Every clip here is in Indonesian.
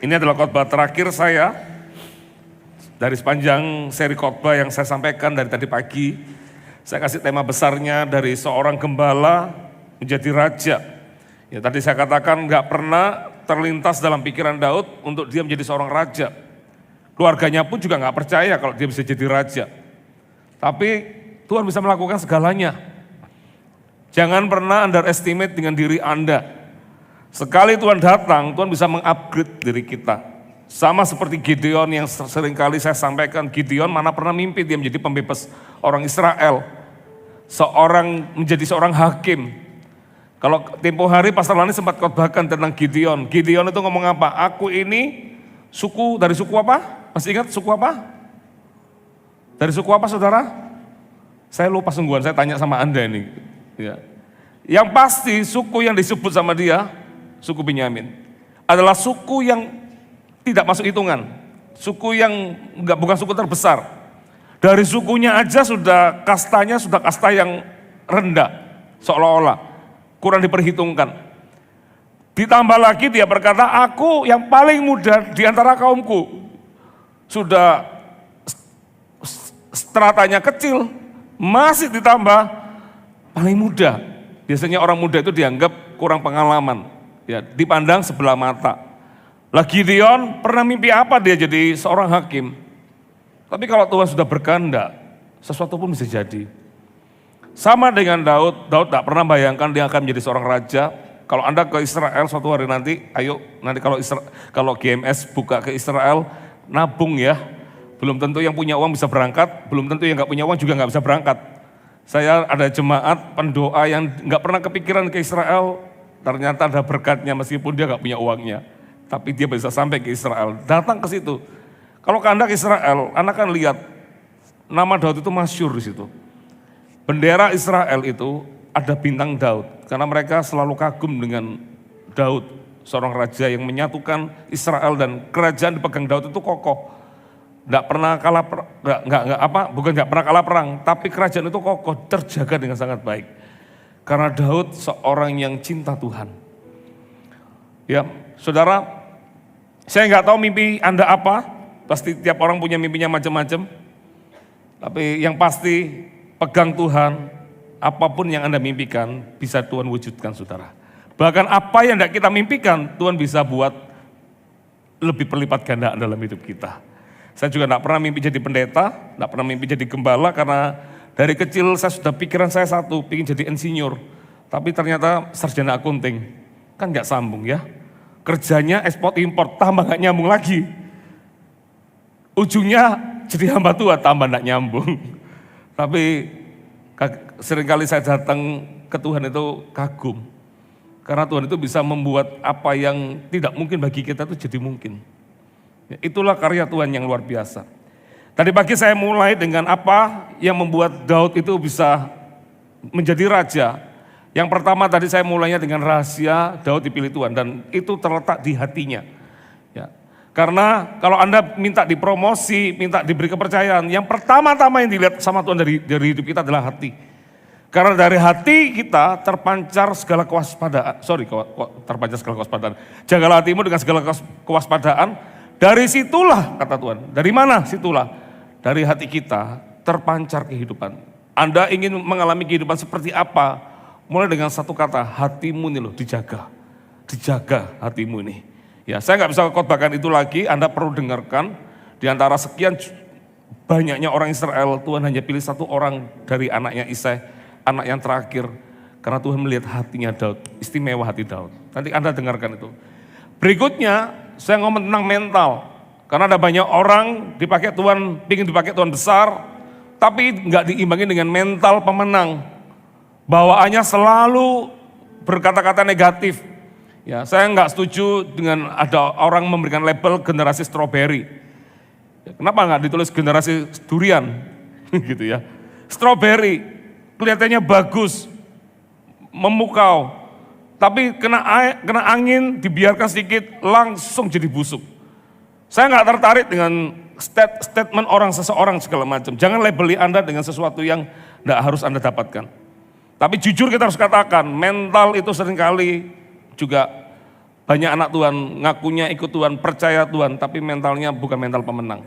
Ini adalah khotbah terakhir saya dari sepanjang seri khotbah yang saya sampaikan dari tadi pagi. Saya kasih tema besarnya dari seorang gembala menjadi raja. Ya, tadi saya katakan nggak pernah terlintas dalam pikiran Daud untuk dia menjadi seorang raja. Keluarganya pun juga nggak percaya kalau dia bisa jadi raja. Tapi Tuhan bisa melakukan segalanya. Jangan pernah underestimate dengan diri Anda. Sekali Tuhan datang, Tuhan bisa mengupgrade diri kita. Sama seperti Gideon yang seringkali saya sampaikan, Gideon mana pernah mimpi dia menjadi pembebas orang Israel. Menjadi seorang hakim. Kalau tempo hari Pastor Lani sempat khotbahkan tentang Gideon. Gideon itu ngomong apa? Aku ini dari suku apa? Masih ingat suku apa? Dari suku apa saudara? Saya lupa sungguhan, saya tanya sama Anda ini. Ya. Yang pasti suku yang disebut sama dia, suku Benyamin, adalah suku yang tidak masuk hitungan. Suku yang bukan suku terbesar. Dari sukunya aja kastanya sudah kasta yang rendah. Seolah-olah kurang diperhitungkan. Ditambah lagi dia berkata, aku yang paling muda di antara kaumku. Sudah stratanya kecil, masih ditambah paling muda. Biasanya orang muda itu dianggap kurang pengalaman. Ya, dipandang sebelah mata. Lah Gideon pernah mimpi apa dia jadi seorang hakim? Tapi kalau Tuhan sudah berkehendak, sesuatu pun bisa jadi. Sama dengan Daud tak pernah bayangkan dia akan menjadi seorang raja. Kalau Anda ke Israel suatu hari nanti, ayo nanti kalau GMS buka ke Israel, nabung ya. Belum tentu yang punya uang bisa berangkat, belum tentu yang nggak punya uang juga nggak bisa berangkat. Saya ada jemaat pendoa yang nggak pernah kepikiran ke Israel, ternyata ada berkatnya meskipun dia nggak punya uangnya. Tapi dia bisa sampai ke Israel, datang ke situ. Kalau Anda ke Israel, Anda kan lihat nama Daud itu masyhur di situ. Bendera Israel itu ada bintang Daud, karena mereka selalu kagum dengan Daud, seorang raja yang menyatukan Israel dan kerajaan dipegang Daud itu kokoh. Nggak pernah kalah perang, tapi kerajaan itu kokoh, terjaga dengan sangat baik. Karena Daud seorang yang cinta Tuhan. Ya, saudara, saya nggak tahu mimpi Anda apa, pasti tiap orang punya mimpinya macam-macam. Tapi yang pasti pegang Tuhan, apapun yang Anda mimpikan bisa Tuhan wujudkan, saudara. Bahkan apa yang tidak kita mimpikan, Tuhan bisa buat lebih berlipat ganda dalam hidup kita. Saya juga tidak pernah mimpi jadi pendeta, tidak pernah mimpi jadi gembala, karena dari kecil saya sudah pikiran saya satu, ingin jadi insinyur. Tapi ternyata sarjana akunting, kan nggak sambung ya. Kerjanya ekspor impor, tambah nggak nyambung lagi. Ujungnya jadi hamba Tuhan, tambah nggak nyambung. Tapi seringkali saya datang ke Tuhan itu kagum. Karena Tuhan itu bisa membuat apa yang tidak mungkin bagi kita itu jadi mungkin. Itulah karya Tuhan yang luar biasa. Tadi pagi saya mulai dengan apa yang membuat Daud itu bisa menjadi raja. Yang pertama tadi saya mulainya dengan rahasia Daud dipilih Tuhan, dan itu terletak di hatinya. Ya. Karena kalau Anda minta dipromosi, minta diberi kepercayaan, yang pertama-tama yang dilihat sama Tuhan dari hidup kita adalah hati. Karena dari hati kita terpancar segala kewaspadaan. Terpancar segala kewaspadaan. Jagalah hatimu dengan segala kewaspadaan. Dari situlah, kata Tuhan. Dari mana situlah? Dari hati kita terpancar kehidupan. Anda ingin mengalami kehidupan seperti apa? Mulai dengan satu kata, hatimu ini loh dijaga. Dijaga hatimu ini. Ya, saya nggak bisa khotbahkan itu lagi, Anda perlu dengarkan. Di antara sekian banyaknya orang Israel, Tuhan hanya pilih satu orang dari anaknya Isai, anak yang terakhir. Karena Tuhan melihat hatinya Daud, istimewa hati Daud. Nanti Anda dengarkan itu. Berikutnya, saya ngomong tentang mental. Karena ada banyak orang ingin dipakai Tuhan besar, tapi nggak diimbangi dengan mental pemenang. Bawaannya selalu berkata-kata negatif. Ya, saya nggak setuju dengan ada orang memberikan label generasi stroberi. Ya, kenapa nggak ditulis generasi durian, gitu ya? Stroberi kelihatannya bagus, memukau, tapi kena angin, dibiarkan sedikit, langsung jadi busuk. Saya nggak tertarik dengan statement seseorang segala macam. Jangan labeli Anda dengan sesuatu yang nggak harus Anda dapatkan. Tapi jujur kita harus katakan, mental itu seringkali juga Banyak anak Tuhan ngakunya ikut Tuhan, percaya Tuhan, tapi mentalnya bukan mental pemenang.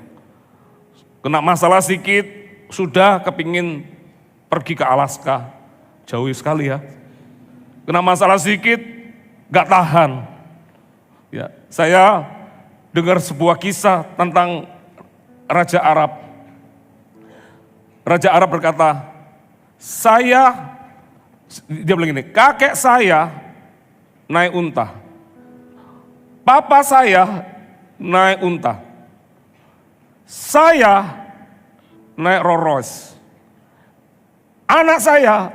Kena masalah sedikit, sudah kepingin pergi ke Alaska, jauh sekali ya. Kena masalah sedikit, gak tahan. Ya, saya dengar sebuah kisah tentang Raja Arab. Raja Arab berkata, dia bilang gini, kakek saya naik unta, papa saya naik unta, saya naik Rolls Royce, anak saya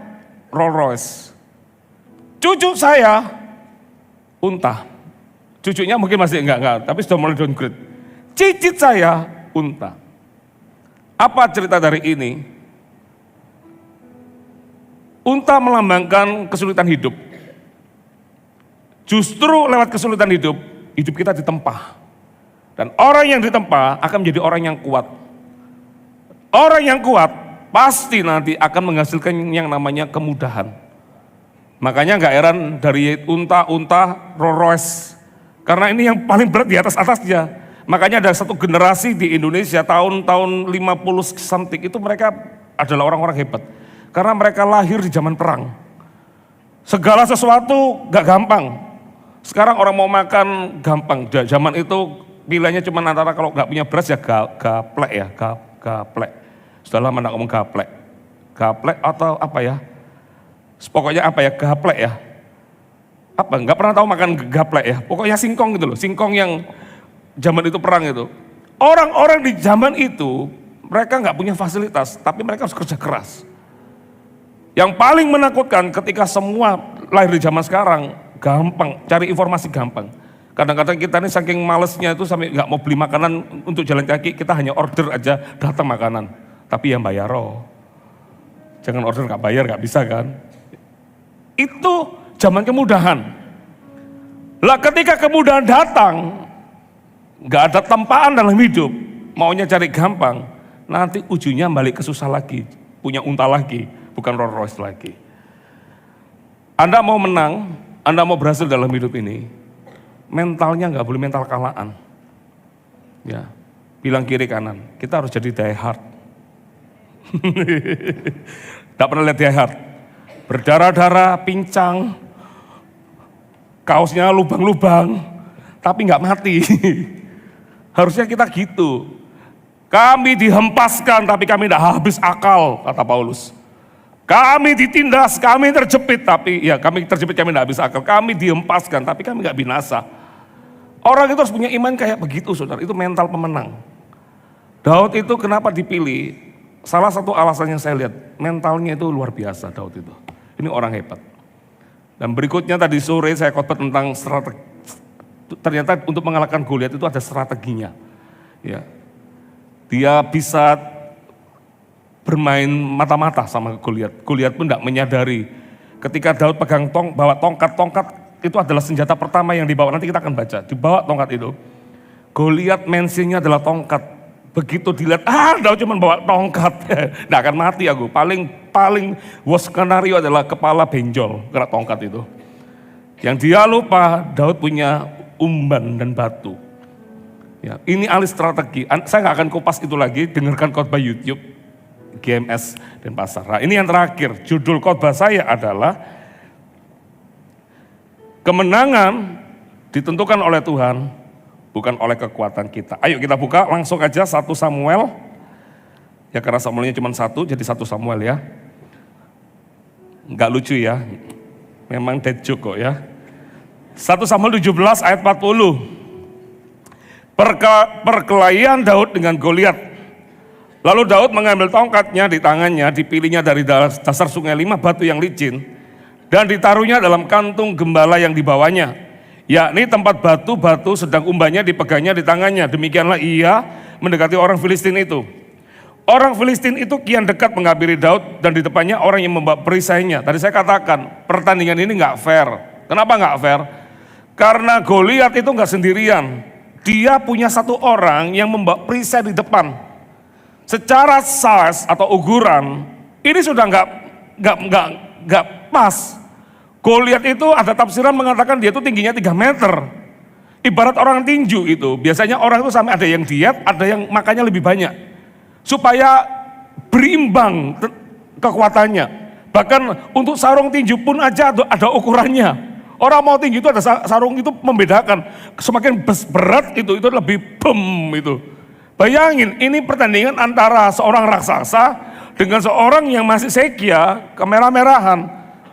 Rolls Royce, cucu saya unta. Cucunya mungkin masih enggak, tapi sudah mulai downgrade. Cicit saya unta. Apa cerita dari ini? Unta melambangkan kesulitan hidup. Justru lewat kesulitan hidup, hidup kita ditempa. Dan orang yang ditempa akan menjadi orang yang kuat. Orang yang kuat pasti nanti akan menghasilkan yang namanya kemudahan. Makanya gak heran dari unta Rolls Royce. Karena ini yang paling berat di atas-atasnya. Makanya ada satu generasi di Indonesia tahun-tahun 50 something itu mereka adalah orang-orang hebat. Karena mereka lahir di zaman perang. Segala sesuatu gak gampang. Sekarang orang mau makan gampang. Zaman itu pilihannya cuma antara kalau gak punya beras ya gaplek ya. Gaplek. Sudah lama gak ngomong gaplek. Gaplek atau apa ya. Pokoknya apa ya, gaplek ya. Apa, gak pernah tahu makan gaplek ya. Pokoknya singkong gitu loh. Singkong yang zaman itu perang itu. Orang-orang di zaman itu mereka gak punya fasilitas. Tapi mereka harus kerja keras. Yang paling menakutkan ketika semua lahir di zaman sekarang, gampang, cari informasi gampang. Kadang-kadang kita ini saking malesnya itu sampai nggak mau beli makanan untuk jalan kaki, kita hanya order aja, datang makanan. Tapi yang bayar jangan order nggak bayar, nggak bisa kan. Itu zaman kemudahan. Lah ketika kemudahan datang, nggak ada tempaan dalam hidup, maunya cari gampang, nanti ujungnya balik ke susah lagi, punya unta lagi. Bukan Rolls Royce lagi. Anda mau menang, Anda mau berhasil dalam hidup ini, mentalnya nggak boleh mental kalaan. Ya, bilang kiri kanan, kita harus jadi die hard. Tidak pernah lihat die hard. Berdarah-darah, pincang, kaosnya lubang-lubang, tapi nggak mati. Harusnya kita gitu. Kami dihempaskan, tapi kami tidak habis akal, kata Paulus. Kami ditindas, kami terjepit, tapi ya kami terjepit, kami tidak habis akal. Kami dihempaskan, tapi kami nggak binasa. Orang itu harus punya iman kayak begitu, saudara. Itu mental pemenang. Daud itu kenapa dipilih? Salah satu alasan yang saya lihat, mentalnya itu luar biasa Daud itu. Ini orang hebat. Dan berikutnya tadi sore saya khotbah tentang strategi. Ternyata untuk mengalahkan Goliat itu ada strateginya. Ya, dia bisa bermain mata-mata sama Goliat. Goliat pun tidak menyadari. Ketika Daud bawa tongkat itu adalah senjata pertama yang dibawa. Nanti kita akan baca. Dibawa tongkat itu. Goliat mensinya adalah tongkat. Begitu dilihat, Daud cuma bawa tongkat. Tidak akan mati aku. Paling worst skenario adalah kepala benjol kena tongkat itu. Yang dia lupa, Daud punya umban dan batu. Ya, ini alih strategi. Saya nggak akan kupas itu lagi. Dengarkan khotbah YouTube. GMS dan Pasar. Nah, ini yang terakhir, judul khotbah saya adalah kemenangan ditentukan oleh Tuhan, bukan oleh kekuatan kita. Ayo kita buka langsung aja 1 Samuel. Ya karena Samuelnya cuma 1, jadi 1 Samuel ya. Enggak lucu ya, memang dead joke kok ya. 1 Samuel 17 ayat 40. Perkelahian Daud dengan Goliat. Lalu Daud mengambil tongkatnya di tangannya, dipilihnya dari dasar sungai 5 batu yang licin, dan ditaruhnya dalam kantung gembala yang dibawanya, yakni tempat batu-batu, sedang umbannya dipegangnya di tangannya. Demikianlah ia mendekati orang Filistin itu. Orang Filistin itu kian dekat menghampiri Daud, dan di depannya orang yang membawa perisainya. Tadi saya katakan, pertandingan ini nggak fair. Kenapa nggak fair? Karena Goliat itu nggak sendirian. Dia punya satu orang yang membawa perisai di depan. Secara size atau ukuran ini sudah nggak pas. Goliat itu ada tafsiran mengatakan dia itu tingginya 3 meter. Ibarat orang tinju itu, biasanya orang itu sampai ada yang diet, ada yang makannya lebih banyak. Supaya berimbang kekuatannya. Bahkan untuk sarung tinju pun aja ada ukurannya. Orang mau tinju itu ada sarung itu membedakan. Semakin berat itu lebih itu. Bayangin, ini pertandingan antara seorang raksasa dengan seorang yang masih sekia, kemerah-merahan.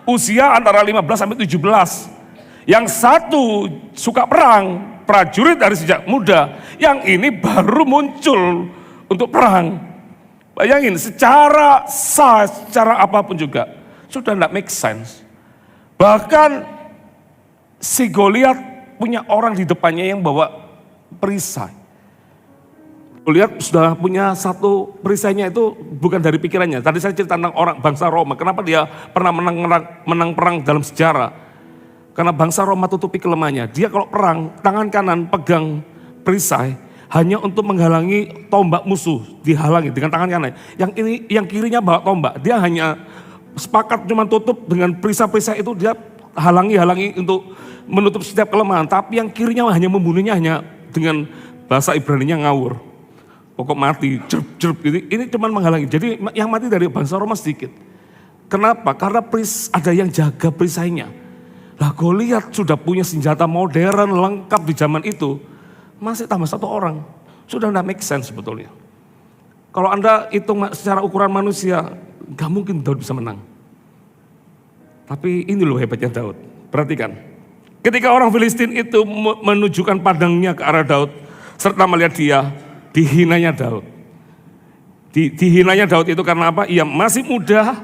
Usia antara 15 sampai 17. Yang satu suka perang, prajurit dari sejak muda. Yang ini baru muncul untuk perang. Bayangin, secara sah, secara apapun juga, sudah tidak make sense. Bahkan si Goliat punya orang di depannya yang bawa perisai. Goliat sudah punya satu perisainya itu bukan dari pikirannya. Tadi saya cerita tentang orang bangsa Roma. Kenapa dia pernah menang perang dalam sejarah? Karena bangsa Roma tutupi kelemahannya. Dia kalau perang, tangan kanan pegang perisai hanya untuk menghalangi tombak musuh, dihalangi dengan tangan kanan. Yang kirinya bawa tombak. Dia hanya sepakat cuma tutup dengan perisai-perisai itu, dia halangi untuk menutup setiap kelemahan. Tapi yang kirinya hanya membunuhnya hanya dengan bahasa Ibrani-nya ngawur. Pokok mati, jerp gitu. Ini cuma menghalangi. Jadi yang mati dari bangsa Roma sedikit. Kenapa? Karena ada yang jaga perisainya. Lah Goliat sudah punya senjata modern lengkap di zaman itu. Masih tambah satu orang. Sudah tidak make sense sebetulnya. Kalau Anda hitung secara ukuran manusia, gak mungkin Daud bisa menang. Tapi ini loh hebatnya Daud. Perhatikan. Ketika orang Filistin itu menunjukkan padangnya ke arah Daud, serta melihat dia, dihinanya Daud. Dihinanya Daud itu karena apa? Ia masih muda,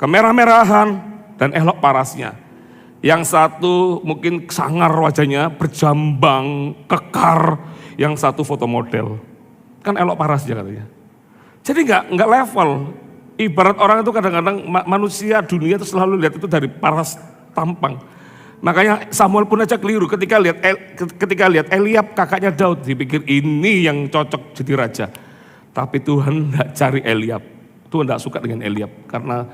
kemerah-merahan, dan elok parasnya. Yang satu mungkin sangar wajahnya, berjambang, kekar. Yang satu foto model. Kan elok parasnya katanya. Jadi enggak level. Ibarat orang itu kadang-kadang manusia dunia itu selalu lihat itu dari paras tampang. Makanya Samuel pun aja keliru ketika lihat Eliab kakaknya Daud, dipikir ini yang cocok jadi raja. Tapi Tuhan enggak cari Eliab. Tuhan enggak suka dengan Eliab karena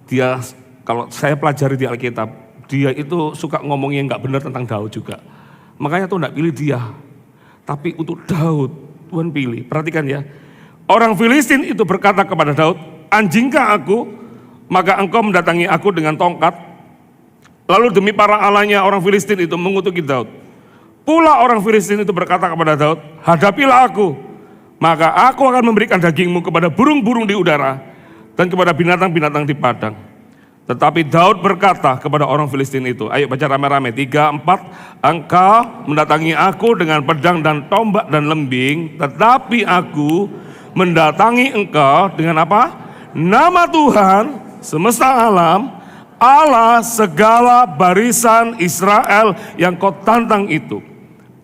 dia, kalau saya pelajari di Alkitab, dia itu suka ngomong yang enggak benar tentang Daud juga. Makanya Tuhan enggak pilih dia. Tapi untuk Daud Tuhan pilih. Perhatikan ya. Orang Filistin itu berkata kepada Daud, "Anjingkah aku, maka engkau mendatangi aku dengan tongkat?" Lalu demi para allahnya orang Filistin itu mengutuki Daud. Pula orang Filistin itu berkata kepada Daud, "Hadapilah aku, maka aku akan memberikan dagingmu kepada burung-burung di udara dan kepada binatang-binatang di padang." Tetapi Daud berkata kepada orang Filistin itu, ayo baca rame-rame, 3, 4, "Engkau mendatangi aku dengan pedang dan tombak dan lembing, tetapi aku mendatangi engkau dengan apa? Nama Tuhan semesta alam, Allah segala barisan Israel yang kau tantang itu."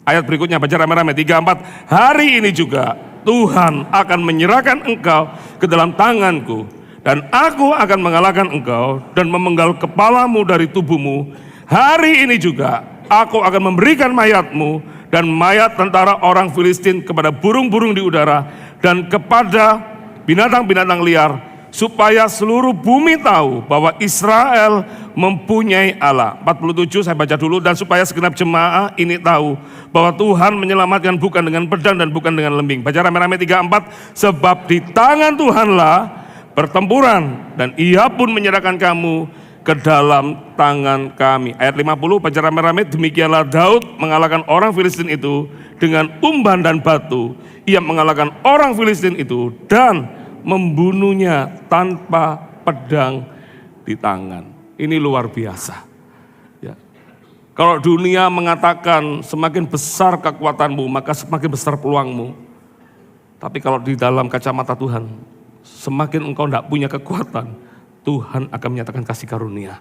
Ayat berikutnya baca rame-rame, 3, 4, "Hari ini juga Tuhan akan menyerahkan engkau ke dalam tanganku, dan aku akan mengalahkan engkau dan memenggal kepalamu dari tubuhmu. Hari ini juga aku akan memberikan mayatmu dan mayat tentara orang Filistin kepada burung-burung di udara dan kepada binatang-binatang liar, supaya seluruh bumi tahu bahwa Israel mempunyai Allah." 47 saya baca dulu, "Dan supaya segenap jemaah ini tahu bahwa Tuhan menyelamatkan bukan dengan pedang dan bukan dengan lembing." Baca rame-rame 3, 4, "Sebab di tangan Tuhanlah pertempuran, dan ia pun menyerahkan kamu ke dalam tangan kami." Ayat 50 baca rame-rame, "Demikianlah Daud mengalahkan orang Filistin itu dengan umban dan batu. Ia mengalahkan orang Filistin itu dan membunuhnya tanpa pedang di tangan." Ini luar biasa. Ya. Kalau dunia mengatakan semakin besar kekuatanmu, maka semakin besar peluangmu. Tapi kalau di dalam kacamata Tuhan, semakin engkau tidak punya kekuatan, Tuhan akan menyatakan kasih karunia.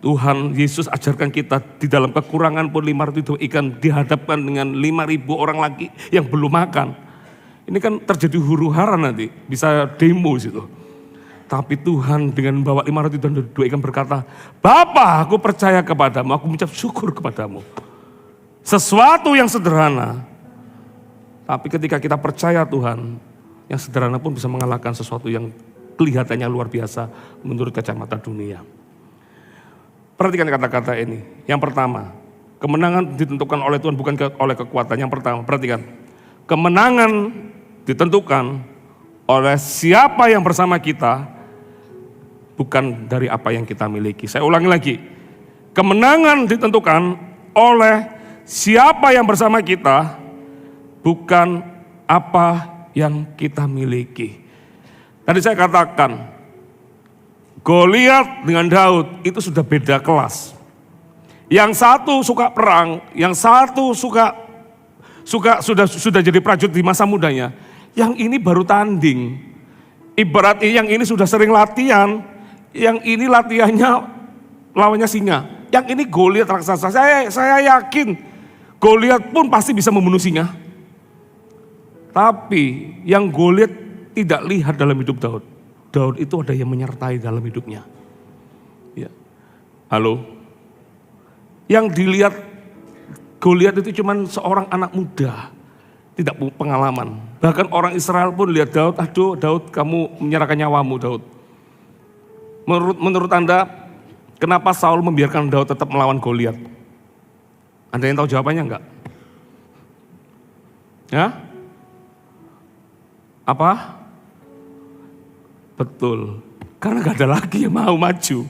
Tuhan Yesus ajarkan kita di dalam kekurangan pun 500 ikan dihadapkan dengan 5.000 orang lagi yang belum makan. Ini kan terjadi huru-hara nanti, bisa demo situ. Tapi Tuhan dengan membawa 502 ikan berkata, "Bapa, aku percaya kepadamu, aku mengucap syukur kepadamu." Sesuatu yang sederhana, tapi ketika kita percaya Tuhan, yang sederhana pun bisa mengalahkan sesuatu yang kelihatannya luar biasa menurut kacamata dunia. Perhatikan kata-kata ini. Yang pertama, Kemenangan ditentukan oleh Tuhan bukan oleh kekuatan. Yang pertama, perhatikan. Kemenangan ditentukan oleh siapa yang bersama kita, bukan dari apa yang kita miliki. Saya ulangi lagi. Kemenangan ditentukan oleh siapa yang bersama kita, bukan apa yang kita miliki. Tadi saya katakan, Goliat dengan Daud itu sudah beda kelas. Yang satu suka perang, yang satu sudah jadi prajurit di masa mudanya. Yang ini baru tanding. Ibaratnya yang ini sudah sering latihan, yang ini latihannya lawannya singa. Yang ini Goliat raksasa. Saya yakin Goliat pun pasti bisa membunuh singa. Tapi yang Goliat tidak lihat dalam hidup Daud. Daud itu ada yang menyertai dalam hidupnya. Ya. Halo. Yang dilihat Goliat itu cuma seorang anak muda, tidak punya pengalaman. Bahkan orang Israel pun lihat Daud, aduh Daud kamu menyerahkan nyawamu Daud. Menurut Anda, kenapa Saul membiarkan Daud tetap melawan Goliat? Anda yang tahu jawabannya enggak? Ya? Apa? Betul, karena gak ada lagi yang mau maju.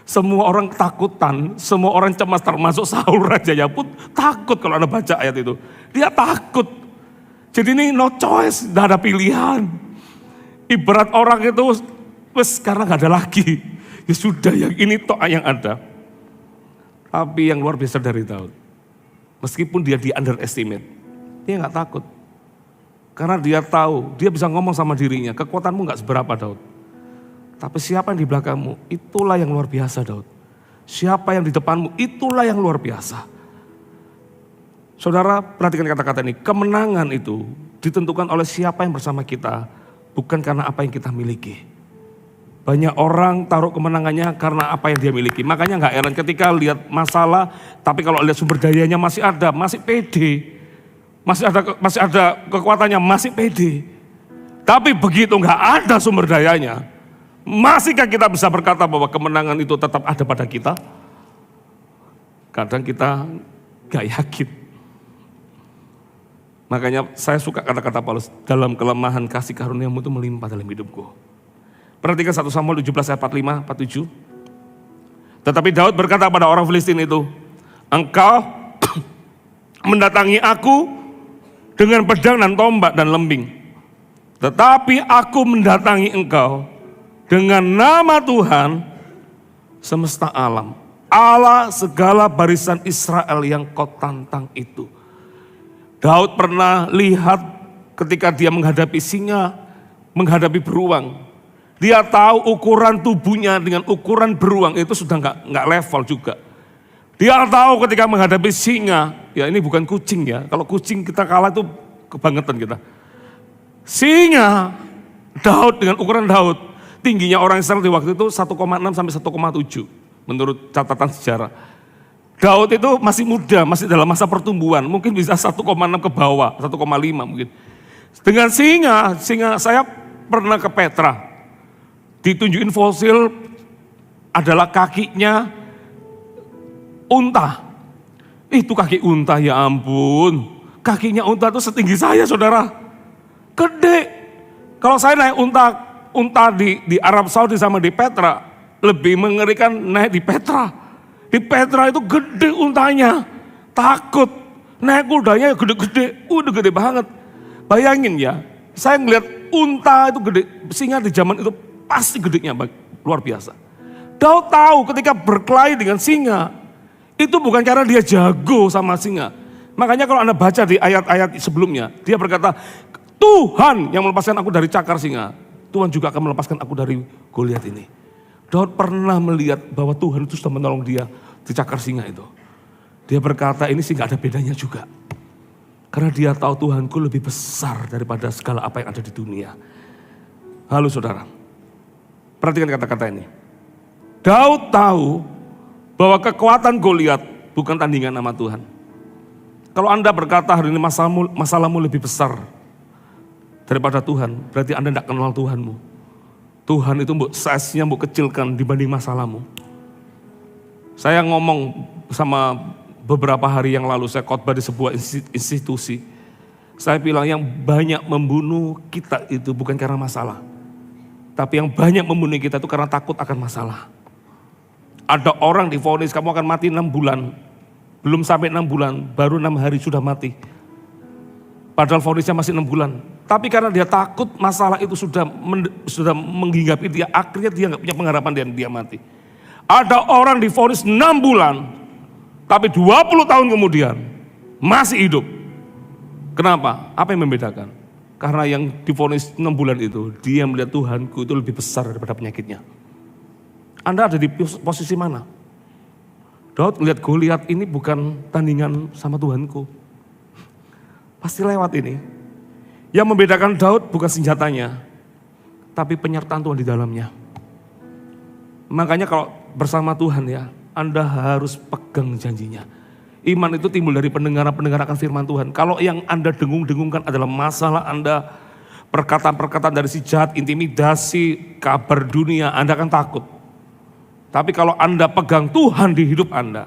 Semua orang ketakutan, semua orang cemas, termasuk Saul rajanya pun takut kalau Anda baca ayat itu. Dia takut. Jadi ini no choice, gak ada pilihan. Ibarat orang itu, karena gak ada lagi. Ya sudah, yang ini toh yang ada. Tapi yang luar biasa dari Daud, meskipun dia di underestimate, dia gak takut. Karena dia tahu, dia bisa ngomong sama dirinya, kekuatanmu gak seberapa Daud. Tapi siapa yang di belakangmu, itulah yang luar biasa Daud. Siapa yang di depanmu, itulah yang luar biasa. Saudara, perhatikan kata-kata ini, kemenangan itu ditentukan oleh siapa yang bersama kita, bukan karena apa yang kita miliki. Banyak orang taruh kemenangannya karena apa yang dia miliki. Makanya gak heran ketika lihat masalah, tapi kalau lihat sumber dayanya masih ada, masih pede. Masih ada kekuatannya, masih pede. Tapi begitu nggak ada sumber dayanya, masihkah kita bisa berkata bahwa kemenangan itu tetap ada pada kita? Kadang kita nggak yakin. Makanya saya suka kata-kata Paulus, dalam kelemahan kasih karuniamu itu melimpah dalam hidupku. Perhatikan 1 Samuel 17 ayat 45, 47. Tetapi Daud berkata pada orang Filistin itu, engkau mendatangi aku dengan pedang dan tombak dan lembing. Tetapi aku mendatangi engkau dengan nama Tuhan semesta alam, Allah segala barisan Israel yang kau tantang itu. Daud pernah lihat ketika dia menghadapi singa, menghadapi beruang. Dia tahu ukuran tubuhnya dengan ukuran beruang itu sudah nggak level juga. Dia tahu ketika menghadapi singa, ya ini bukan kucing ya. Kalau kucing kita kalah itu kebangetan kita. Singa, Daud dengan ukuran Daud, tingginya orang Israel di waktu itu 1,6 sampai 1,7 menurut catatan sejarah. Daud itu masih muda, masih dalam masa pertumbuhan, mungkin bisa 1,6 ke bawah, 1,5 mungkin. Dengan singa saya pernah ke Petra, ditunjukin fosil adalah kakinya unta. Itu kaki unta, ya ampun. Kakinya unta itu setinggi saya saudara. Gede. Kalau saya naik unta di Arab Saudi sama di Petra, lebih mengerikan naik di Petra. Di Petra itu gede untanya. Takut. Naik kudanya gede-gede. Udah gede banget. Bayangin ya, saya ngeliat unta itu gede. Singa di zaman itu pasti gedenya luar biasa. Daud tahu ketika berkelahi dengan singa, itu bukan karena dia jago sama singa. Makanya kalau Anda baca di ayat-ayat sebelumnya, dia berkata, Tuhan yang melepaskan aku dari cakar singa, Tuhan juga akan melepaskan aku dari Goliat ini. Daud pernah melihat bahwa Tuhan itu sudah menolong dia di cakar singa itu. Dia berkata, ini sih gak ada bedanya juga. Karena dia tahu Tuhanku lebih besar daripada segala apa yang ada di dunia. Halo saudara, perhatikan kata-kata ini. Daud tahu bahwa kekuatan Goliat bukan tandingan sama Tuhan. Kalau Anda berkata hari ini masalahmu lebih besar daripada Tuhan, berarti Anda tidak kenal Tuhanmu. Tuhan itu size-nya kecilkan dibanding masalahmu. Saya ngomong sama beberapa hari yang lalu saya khotbah di sebuah institusi. Saya bilang yang banyak membunuh kita itu bukan karena masalah. Tapi yang banyak membunuh kita itu karena takut akan masalah. Ada orang divonis kamu akan mati 6 bulan. Belum sampai 6 bulan, baru 6 hari sudah mati. Padahal vonisnya masih 6 bulan. Tapi karena dia takut masalah itu sudah menghinggapi dia, akhirnya dia gak punya pengharapan dan dia mati. Ada orang divonis 6 bulan, tapi 20 tahun kemudian masih hidup. Kenapa? Apa yang membedakan? Karena yang divonis 6 bulan itu, dia melihat Tuhanku itu lebih besar daripada penyakitnya. Anda ada di posisi mana? Daud melihat Goliat ini bukan tandingan sama Tuhanku. Pasti lewat ini. Yang membedakan Daud bukan senjatanya, tapi penyertaan Tuhan di dalamnya. Makanya kalau bersama Tuhan ya, Anda harus pegang janjinya. Iman itu timbul dari pendengaran akan firman Tuhan. Kalau yang Anda dengung-dengungkan adalah masalah Anda, perkataan-perkataan dari si jahat, intimidasi, kabar dunia, Anda akan takut. Tapi kalau Anda pegang Tuhan di hidup Anda,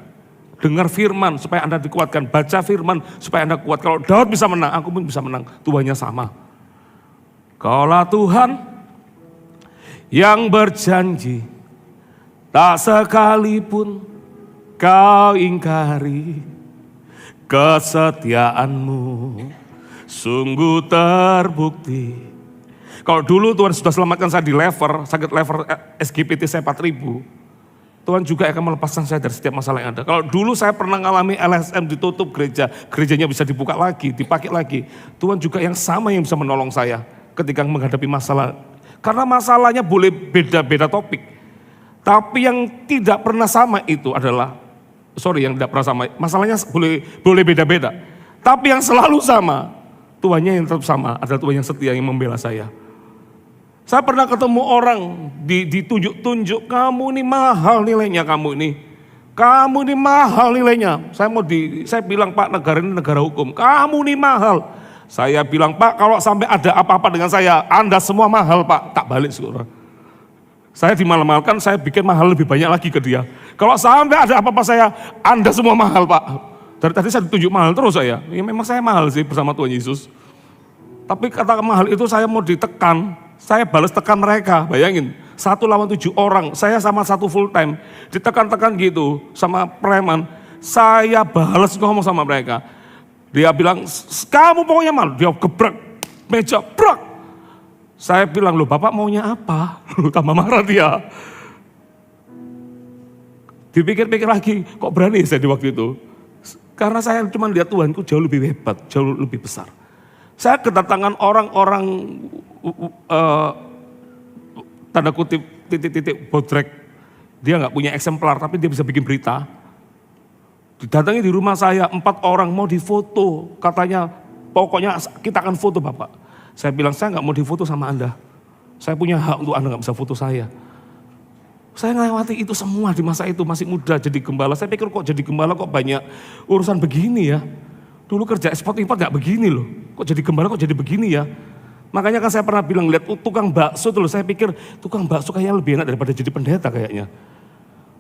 dengar firman supaya Anda dikuatkan, baca firman supaya Anda kuat. Kalau Daud bisa menang, aku pun bisa menang. Tuhannya sama. Kaulah Tuhan yang berjanji, tak sekalipun kau ingkari, kesetiaanmu sungguh terbukti. Kalau dulu Tuhan sudah selamatkan saya di sakit lever SGPT saya 4.000. Tuhan juga akan melepaskan saya dari setiap masalah yang ada. Kalau dulu saya pernah mengalami LSM ditutup gerejanya bisa dibuka lagi, dipakai lagi. Tuhan juga yang sama yang bisa menolong saya ketika menghadapi masalah. Karena masalahnya boleh beda-beda topik. Tapi yang tidak pernah sama itu adalah, yang tidak pernah sama, masalahnya boleh beda-beda. Tapi yang selalu sama, Tuhannya yang tetap sama, adalah Tuhan yang setia yang membela saya. Saya pernah ketemu orang ditunjuk-tunjuk, kamu ini mahal nilainya, kamu ini mahal nilainya. Saya bilang, Pak, negara ini negara hukum, kamu ini mahal. Saya bilang, Pak, kalau sampai ada apa-apa dengan saya, Anda semua mahal, Pak. Tak balik, saudara. Saya dimal-malkan, saya bikin mahal lebih banyak lagi ke dia. Kalau sampai ada apa-apa saya, Anda semua mahal, Pak. Dari tadi saya ditunjuk mahal terus saya. Ya memang saya mahal sih bersama Tuhan Yesus. Tapi kata mahal itu saya mau ditekan. Saya balas tekan mereka, bayangin. 1 lawan 7 orang, saya sama 1 full time. Ditekan-tekan gitu sama preman. Saya balas ngomong sama mereka. Dia bilang, kamu pokoknya malu. Dia gebrak meja, brak. Saya bilang, loh Bapak maunya apa? Loh tambah marah dia. Dipikir-pikir lagi, kok berani saya di waktu itu? Karena saya cuma lihat Tuhanku jauh lebih hebat, jauh lebih besar. Saya kedatangan orang-orang tanda kutip titik-titik bodrek. Dia nggak punya eksemplar tapi dia bisa bikin berita. Didatangi di rumah saya 4 orang mau difoto. Katanya pokoknya kita akan foto Bapak. Saya bilang saya nggak mau difoto sama Anda. Saya punya hak untuk Anda nggak bisa foto saya. Saya melewati itu semua di masa itu, masih muda jadi gembala. Saya pikir kok jadi gembala kok banyak urusan begini ya. Dulu kerja ekspor impor gak begini loh. Kok jadi gembala kok jadi begini ya. Makanya kan saya pernah bilang lihat tukang bakso tuh loh. Saya pikir tukang bakso kayaknya lebih enak daripada jadi pendeta kayaknya.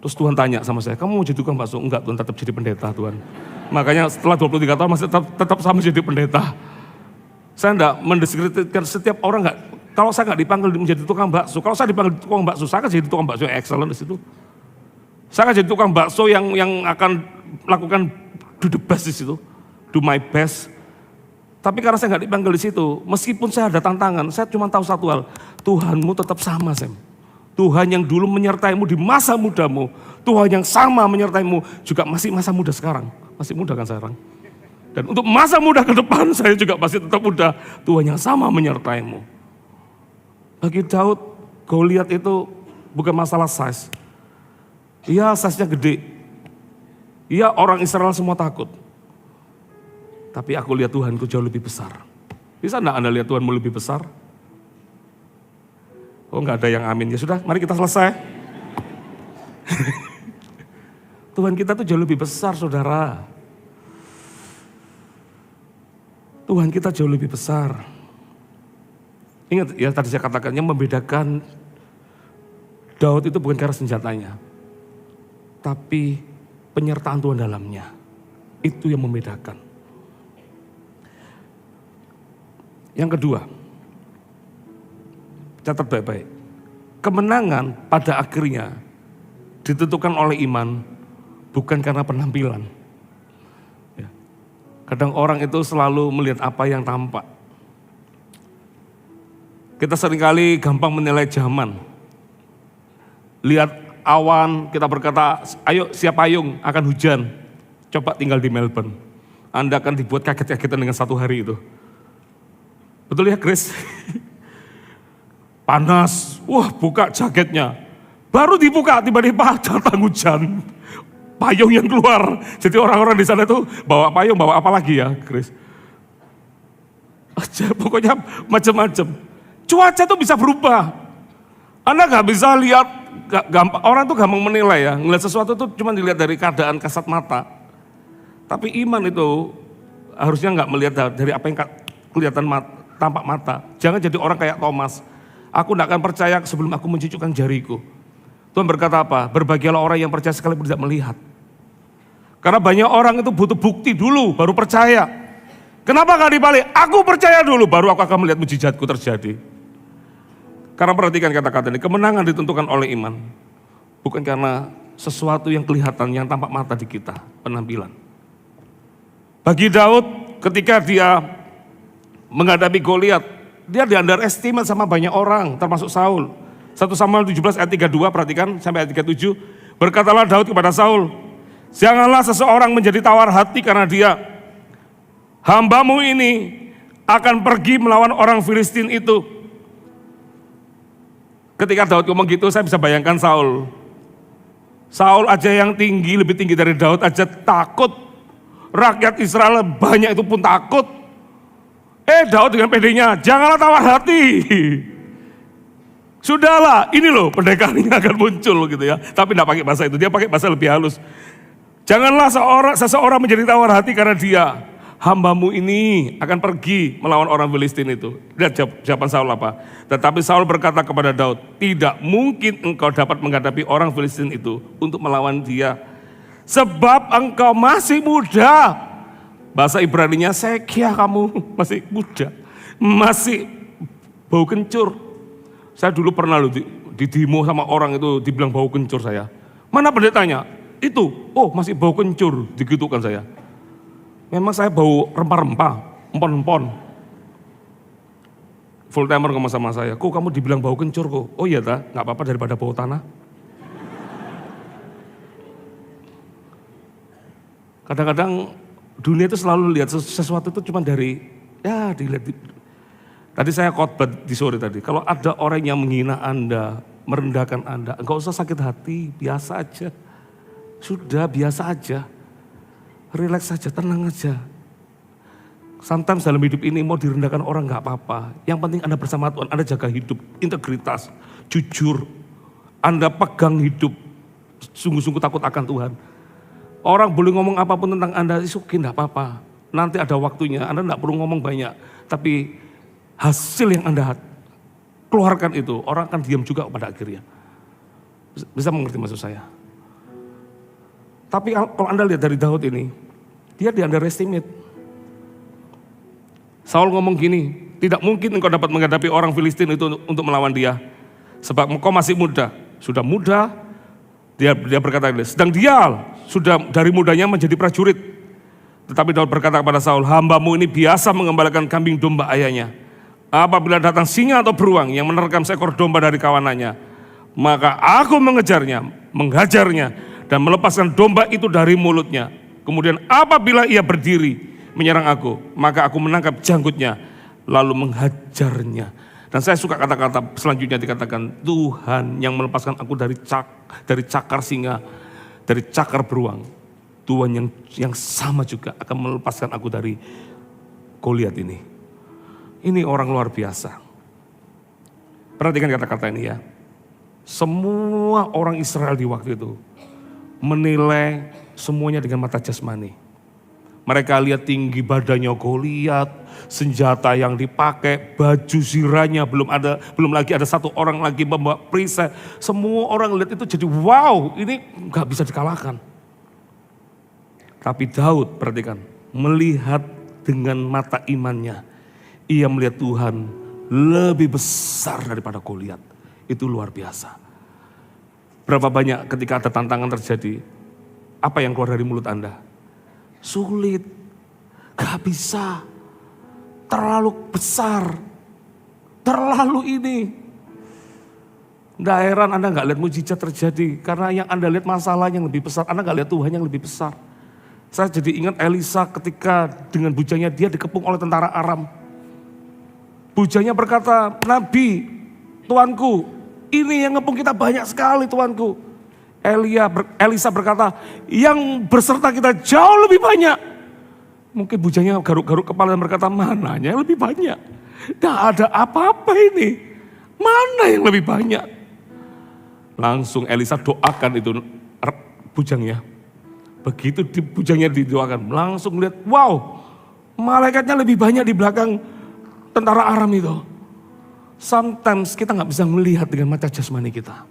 Terus Tuhan tanya sama saya, kamu mau jadi tukang bakso? Enggak Tuhan, tetap jadi pendeta Tuhan. Makanya setelah 23 tahun masih tetap sama jadi pendeta. Saya enggak mendiskreditkan setiap orang enggak. Kalau saya enggak dipanggil menjadi tukang bakso, kalau saya dipanggil tukang bakso, saya akan jadi tukang bakso yang excellent di situ. Saya akan jadi tukang bakso yang akan melakukan do the best di situ. Do my best. Tapi karena saya nggak dipanggil di situ, meskipun saya ada tantangan, saya cuma tahu satu hal, Tuhanmu tetap sama, Sam. Tuhan yang dulu menyertaimu di masa mudamu, Tuhan yang sama menyertaimu juga masih masa muda sekarang. Masih muda kan sekarang. Dan untuk masa muda ke depan saya juga masih tetap muda. Tuhan yang sama menyertaimu. Bagi Daud, Goliat itu bukan masalah size. Iya, size-nya gede. Iya, orang Israel semua takut. Tapi aku lihat Tuhanku jauh lebih besar. Bisa enggak Anda lihat Tuhanmu lebih besar? Oh enggak ada yang amin. Ya sudah, mari kita selesai. Tuhan kita tuh jauh lebih besar, saudara. Tuhan kita jauh lebih besar. Ingat ya tadi saya katakan yang membedakan Daud itu bukan karena senjatanya. Tapi penyertaan Tuhan dalamnya. Itu yang membedakan. Yang kedua, catat baik-baik. Kemenangan pada akhirnya ditentukan oleh iman, bukan karena penampilan. Ya. Kadang orang itu selalu melihat apa yang tampak. Kita seringkali gampang menilai zaman. Lihat awan, kita berkata, ayo siap payung, akan hujan. Coba tinggal di Melbourne. Anda akan dibuat kaget-kagetan dengan satu hari itu. Betul ya, Chris? Panas, wah buka jaketnya. Baru dibuka, tiba-tiba datang hujan. Payung yang keluar. Jadi orang-orang di sana itu bawa payung, bawa apa lagi ya, Chris? Pokoknya macam-macam. Cuaca itu bisa berubah. Anda nggak bisa lihat, orang tuh gampang menilai ya. Ngelihat sesuatu itu cuma dilihat dari keadaan kasat mata. Tapi iman itu harusnya nggak melihat dari apa yang kelihatan tampak mata. Jangan jadi orang kayak Thomas. Aku tidak akan percaya sebelum aku mencucukkan jariku. Tuhan berkata apa? Berbahagialah orang yang percaya sekalipun tidak melihat. Karena banyak orang itu butuh bukti dulu baru percaya. Kenapa gak dibalik? Aku percaya dulu baru aku akan melihat mujizatku terjadi. Karena perhatikan kata-kata ini, kemenangan ditentukan oleh iman. Bukan karena sesuatu yang kelihatan, yang tampak mata di kita, penampilan. Bagi Daud ketika dia menghadapi Goliat, dia di underestimate sama banyak orang, termasuk Saul. 1 Samuel 17 ayat 32, perhatikan sampai ayat 37. Berkatalah Daud kepada Saul, janganlah seseorang menjadi tawar hati karena dia. Hambamu ini akan pergi melawan orang Filistin itu. Ketika Daud ngomong gitu, saya bisa bayangkan Saul. Saul aja yang tinggi, lebih tinggi dari Daud aja takut. Rakyat Israel banyak itu pun takut. Daud dengan pedenya, janganlah tawar hati. Sudahlah, ini loh pendekar ini akan muncul gitu ya. Tapi tidak pakai bahasa itu, dia pakai bahasa lebih halus. Janganlah seseorang menjadi tawar hati karena dia. Hambamu ini akan pergi melawan orang Filistin itu. Lihat jawaban Saul apa. Tetapi Saul berkata kepada Daud, tidak mungkin engkau dapat menghadapi orang Filistin itu untuk melawan dia. Sebab engkau masih muda. Bahasa Ibraninya sekia, kamu masih muda. Masih bau kencur. Saya dulu pernah loh di demo sama orang itu dibilang bau kencur saya. Mana pendetanya? Itu, oh masih bau kencur, digitukan saya. Memang saya bau rempah-rempah, empon-empon. Full timer ngomong sama saya, kok kamu dibilang bau kencur kok? Oh iya tak, gak apa-apa daripada bau tanah. Kadang-kadang dunia itu selalu lihat sesuatu itu cuma dari, ya dilihat. Tadi saya khotbah di sore tadi, kalau ada orang yang menghina Anda, merendahkan Anda, enggak usah sakit hati, biasa aja. Sudah biasa aja. Relax saja, tenang aja. Sometimes dalam hidup ini mau direndahkan orang enggak apa-apa. Yang penting Anda bersama Tuhan, Anda jaga hidup, integritas, jujur. Anda pegang hidup, sungguh-sungguh takut akan Tuhan. Orang boleh ngomong apapun tentang Anda, itu enggak apa-apa. Nanti ada waktunya, Anda enggak perlu ngomong banyak. Tapi hasil yang Anda keluarkan itu, orang akan diam juga pada akhirnya. Bisa mengerti maksud saya? Tapi kalau Anda lihat dari Daud ini, dia di underestimate. Saul ngomong gini, tidak mungkin engkau dapat menghadapi orang Filistin itu untuk melawan dia. Sebab engkau masih muda. Sudah muda, dia berkata, sedang dia sudah dari mudanya menjadi prajurit. Tetapi Daud berkata kepada Saul, hambamu ini biasa mengembalakan kambing domba ayahnya. Apabila datang singa atau beruang yang menerkam seekor domba dari kawanannya, maka aku mengejarnya, menghajarnya, dan melepaskan domba itu dari mulutnya. Kemudian apabila ia berdiri menyerang aku, maka aku menangkap janggutnya, lalu menghajarnya. Dan saya suka kata-kata selanjutnya dikatakan, Tuhan yang melepaskan aku dari cakar singa, dari cakar beruang. Tuhan yang sama juga akan melepaskan aku dari Goliat ini. Ini orang luar biasa. Perhatikan kata-kata ini ya. Semua orang Israel di waktu itu menilai semuanya dengan mata jasmani. Mereka lihat tinggi badannya Goliat, senjata yang dipakai, baju zirahnya belum lagi ada satu orang lagi membawa perisai. Semua orang lihat itu jadi wow, ini nggak bisa dikalahkan. Tapi Daud, perhatikan, melihat dengan mata imannya. Ia melihat Tuhan lebih besar daripada Goliat. Itu luar biasa. Berapa banyak ketika ada tantangan terjadi, apa yang keluar dari mulut Anda? Sulit, gak bisa, terlalu besar, terlalu ini. Nggak heran Anda nggak lihat mujizat terjadi, karena yang Anda lihat masalah yang lebih besar, Anda nggak lihat Tuhan yang lebih besar. Saya jadi ingat Elisa ketika dengan bujangnya dia dikepung oleh tentara Aram. Bujangnya berkata, Nabi, Tuanku, ini yang ngepung kita banyak sekali Tuanku. Elisa berkata, yang berserta kita jauh lebih banyak. Mungkin bujangnya garuk-garuk kepala dan berkata, mananya yang lebih banyak? Tidak ada apa-apa ini. Mana yang lebih banyak? Langsung Elisa doakan itu bujangnya. Begitu bujangnya didoakan, langsung lihat, wow, malaikatnya lebih banyak di belakang tentara Aram itu. Sometimes kita nggak bisa melihat dengan mata jasmani kita.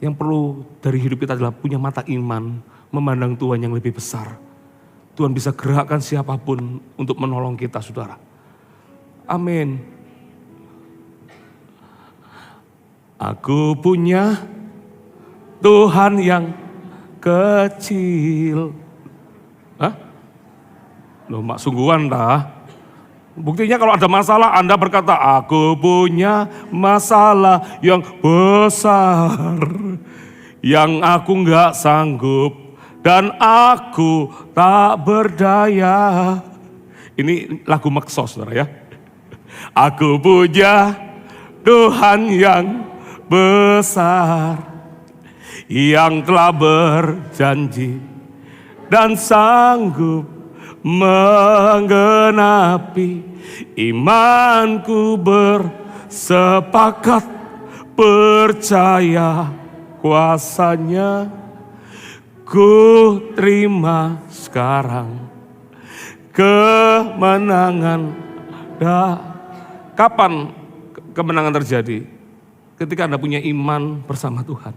Yang perlu dari hidup kita adalah punya mata iman, memandang Tuhan yang lebih besar. Tuhan bisa gerakkan siapapun untuk menolong kita, saudara. Amin. Aku punya Tuhan yang kecil. Hah? Loh, mak sungguhan dah. Buktinya kalau ada masalah Anda berkata, aku punya masalah yang besar, yang aku nggak sanggup dan aku tak berdaya. Ini lagu Meksos, saudara ya. Aku punya Tuhan yang besar, yang telah berjanji dan sanggup menggenapi. Imanku bersepakat percaya kuasanya. Ku terima sekarang kemenangan. Kapan kemenangan terjadi? Ketika Anda punya iman bersama Tuhan.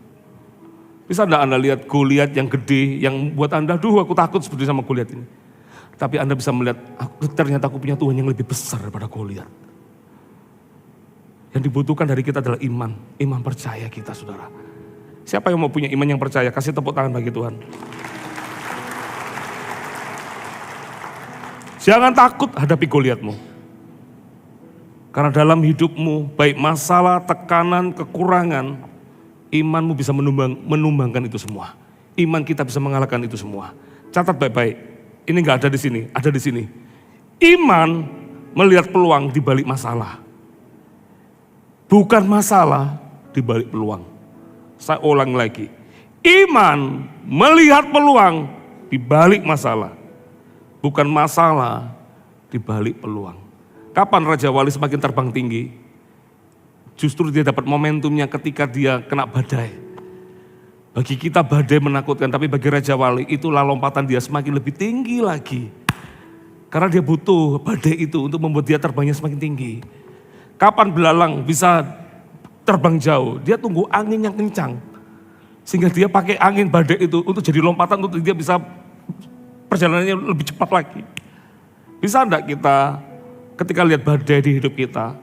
Bisa Anda lihat Goliat yang gede, yang buat Anda, aku takut seperti sama Goliat ini. Tapi Anda bisa melihat, ternyata aku punya Tuhan yang lebih besar daripada Goliat. Yang dibutuhkan dari kita adalah iman, iman percaya kita, saudara. Siapa yang mau punya iman yang percaya? Kasih tepuk tangan bagi Tuhan. Jangan takut hadapi Goliatmu. Karena dalam hidupmu, baik masalah, tekanan, kekurangan, imanmu bisa menumbangkan itu semua. Iman kita bisa mengalahkan itu semua. Catat baik-baik. Ini nggak ada di sini, ada di sini. Iman melihat peluang di balik masalah. Bukan masalah di balik peluang. Saya ulang lagi. Iman melihat peluang di balik masalah. Bukan masalah di balik peluang. Kapan Raja Wali semakin terbang tinggi? Justru dia dapat momentumnya ketika dia kena badai. Bagi kita badai menakutkan, tapi bagi Raja Wali itulah lompatan dia semakin lebih tinggi lagi. Karena dia butuh badai itu untuk membuat dia terbangnya semakin tinggi. Kapan belalang bisa terbang jauh? Dia tunggu angin yang kencang. Sehingga dia pakai angin badai itu untuk jadi lompatan untuk dia bisa perjalanannya lebih cepat lagi. Bisa enggak kita ketika lihat badai di hidup kita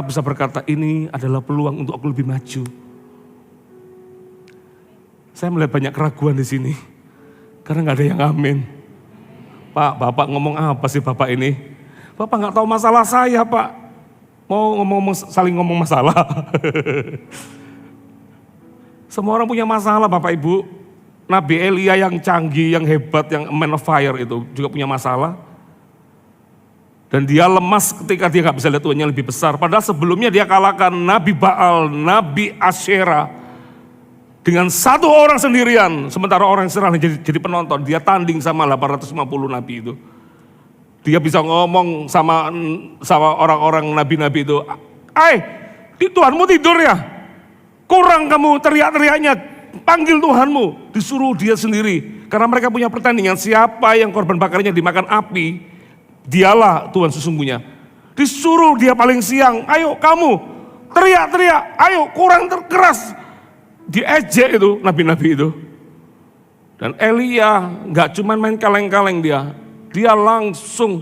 bisa berkata ini adalah peluang untuk aku lebih maju. Saya melihat banyak keraguan di sini, karena nggak ada yang amin. Pak, Bapak ngomong apa sih Bapak ini? Bapak nggak tahu masalah saya Pak. Mau saling ngomong masalah. Semua orang punya masalah Bapak Ibu. Nabi Elia yang canggih, yang hebat, yang man of fire itu juga punya masalah. Dan dia lemas ketika dia nggak bisa lihat Tuhan yang lebih besar. Padahal sebelumnya dia kalahkan Nabi Baal, Nabi Asyera. Dengan satu orang sendirian, sementara orang Israel jadi penonton, dia tanding sama 850 nabi itu. Dia bisa ngomong sama orang-orang nabi-nabi itu, Tuhanmu tidur ya? Kurang kamu teriak-teriaknya, panggil Tuhanmu. Disuruh dia sendiri, karena mereka punya pertandingan, siapa yang korban bakarnya dimakan api, dialah Tuhan sesungguhnya. Disuruh dia paling siang, ayo kamu, teriak-teriak, ayo kurang keras. Diejek itu nabi-nabi itu. Dan Elia nggak cuma main kaleng-kaleng dia langsung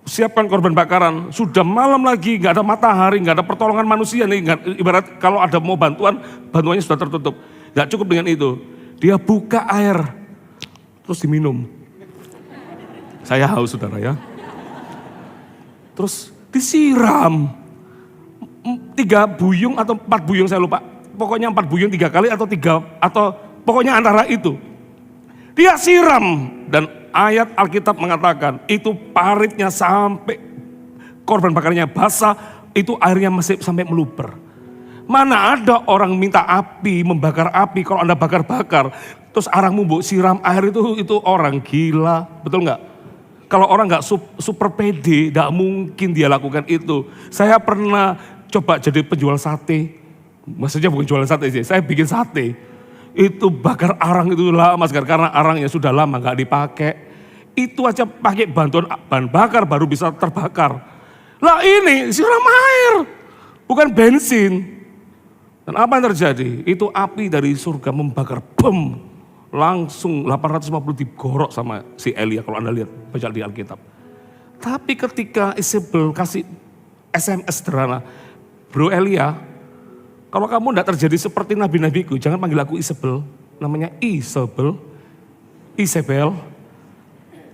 siapkan korban bakaran. Sudah malam lagi, nggak ada matahari, nggak ada pertolongan manusia nih. Ibarat kalau ada mau bantuannya sudah tertutup. Nggak cukup dengan itu, dia buka air, terus diminum. Saya haus saudara ya. Terus disiram 3 buyung atau 4 buyung saya lupa. Pokoknya 4 buyung 3 kali atau 3 atau pokoknya antara itu. Dia siram dan ayat Alkitab mengatakan itu paritnya sampai korban bakarnya basah, itu airnya masih sampai meluber. Mana ada orang minta api, membakar api, kalau Anda bakar-bakar, terus arangmu mbok siram air itu orang gila, betul nggak? Kalau orang nggak super pede, nggak mungkin dia lakukan itu. Saya pernah coba jadi penjual sate, maksudnya bukan jualan sate sih, saya bikin sate. Itu bakar arang itu lama sekali karena arangnya sudah lama nggak dipakai. Itu aja pakai bantuan bahan bakar baru bisa terbakar. Lah ini siram air, bukan bensin. Dan apa yang terjadi? Itu api dari surga membakar, bom. Langsung 850 digorok sama si Elia kalau Anda lihat baca di Alkitab. Tapi ketika Isabel kasih SMS sederhana, bro Elia, kalau kamu tidak terjadi seperti nabi-nabiku, jangan panggil aku Isabel, namanya Isabel.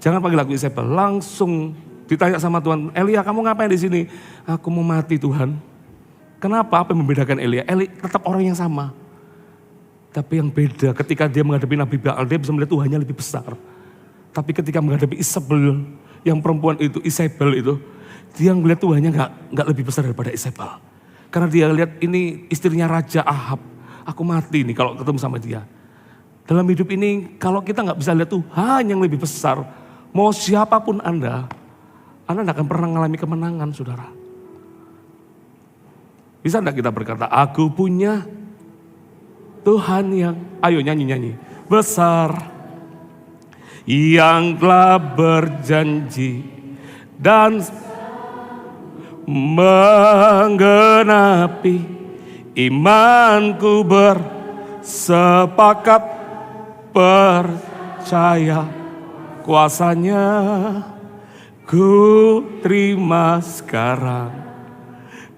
Jangan panggil aku Isabel. Langsung ditanya sama Tuhan, Elia kamu ngapain di sini? Aku mau mati Tuhan. Kenapa? Apa yang membedakan Elia? Elia tetap orang yang sama. Tapi yang beda ketika dia menghadapi Nabi Baal, dia bisa melihat Tuhannya lebih besar. Tapi ketika menghadapi Isabel, yang perempuan itu, Isabel itu, dia melihat Tuhannya nggak lebih besar daripada Isabel. Karena dia lihat ini istrinya Raja Ahab, aku mati nih kalau ketemu sama dia. Dalam hidup ini kalau kita nggak bisa lihat Tuhan yang lebih besar, mau siapapun Anda nggak akan pernah mengalami kemenangan saudara. Bisa enggak kita berkata, aku punya Tuhan yang, ayo nyanyi-nyanyi, besar, yang telah berjanji dan menggenapi imanku bersepakat percaya kuasanya ku terima sekarang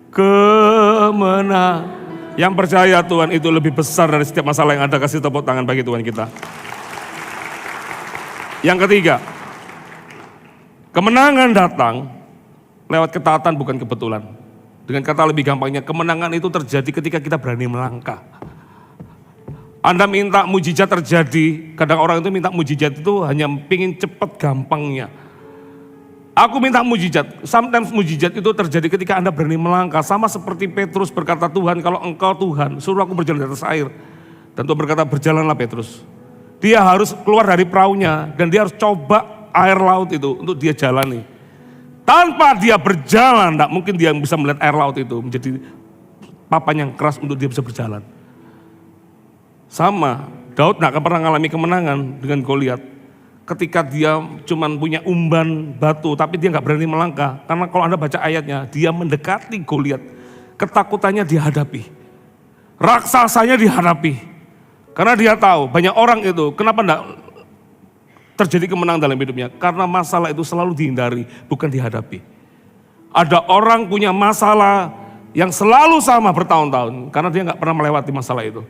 kemenangan. Yang percaya Tuhan itu lebih besar dari setiap masalah yang ada, kasih tepuk tangan bagi Tuhan kita. Yang ketiga, kemenangan datang lewat ketaatan bukan kebetulan. Dengan kata lebih gampangnya, kemenangan itu terjadi ketika kita berani melangkah. Anda minta mujizat terjadi, kadang orang itu minta mujizat itu hanya pingin cepat gampangnya. Aku minta mujizat, sometimes mujizat itu terjadi ketika Anda berani melangkah. Sama seperti Petrus berkata, Tuhan kalau engkau Tuhan, suruh aku berjalan di atas air. Dan Tuhan berkata, berjalanlah Petrus. Dia harus keluar dari perahunya dan dia harus coba air laut itu untuk dia jalani. Tanpa dia berjalan, tidak mungkin dia bisa melihat air laut itu menjadi papan yang keras untuk dia bisa berjalan. Sama, Daud tidak akan pernah mengalami kemenangan dengan Goliat. Ketika dia cuma punya umban batu, tapi dia nggak berani melangkah. Karena kalau Anda baca ayatnya, dia mendekati Goliat. Ketakutannya dihadapi. Raksasanya dihadapi. Karena dia tahu banyak orang itu, kenapa enggak terjadi kemenangan dalam hidupnya? Karena masalah itu selalu dihindari, bukan dihadapi. Ada orang punya masalah yang selalu sama bertahun-tahun, karena dia nggak pernah melewati masalah itu.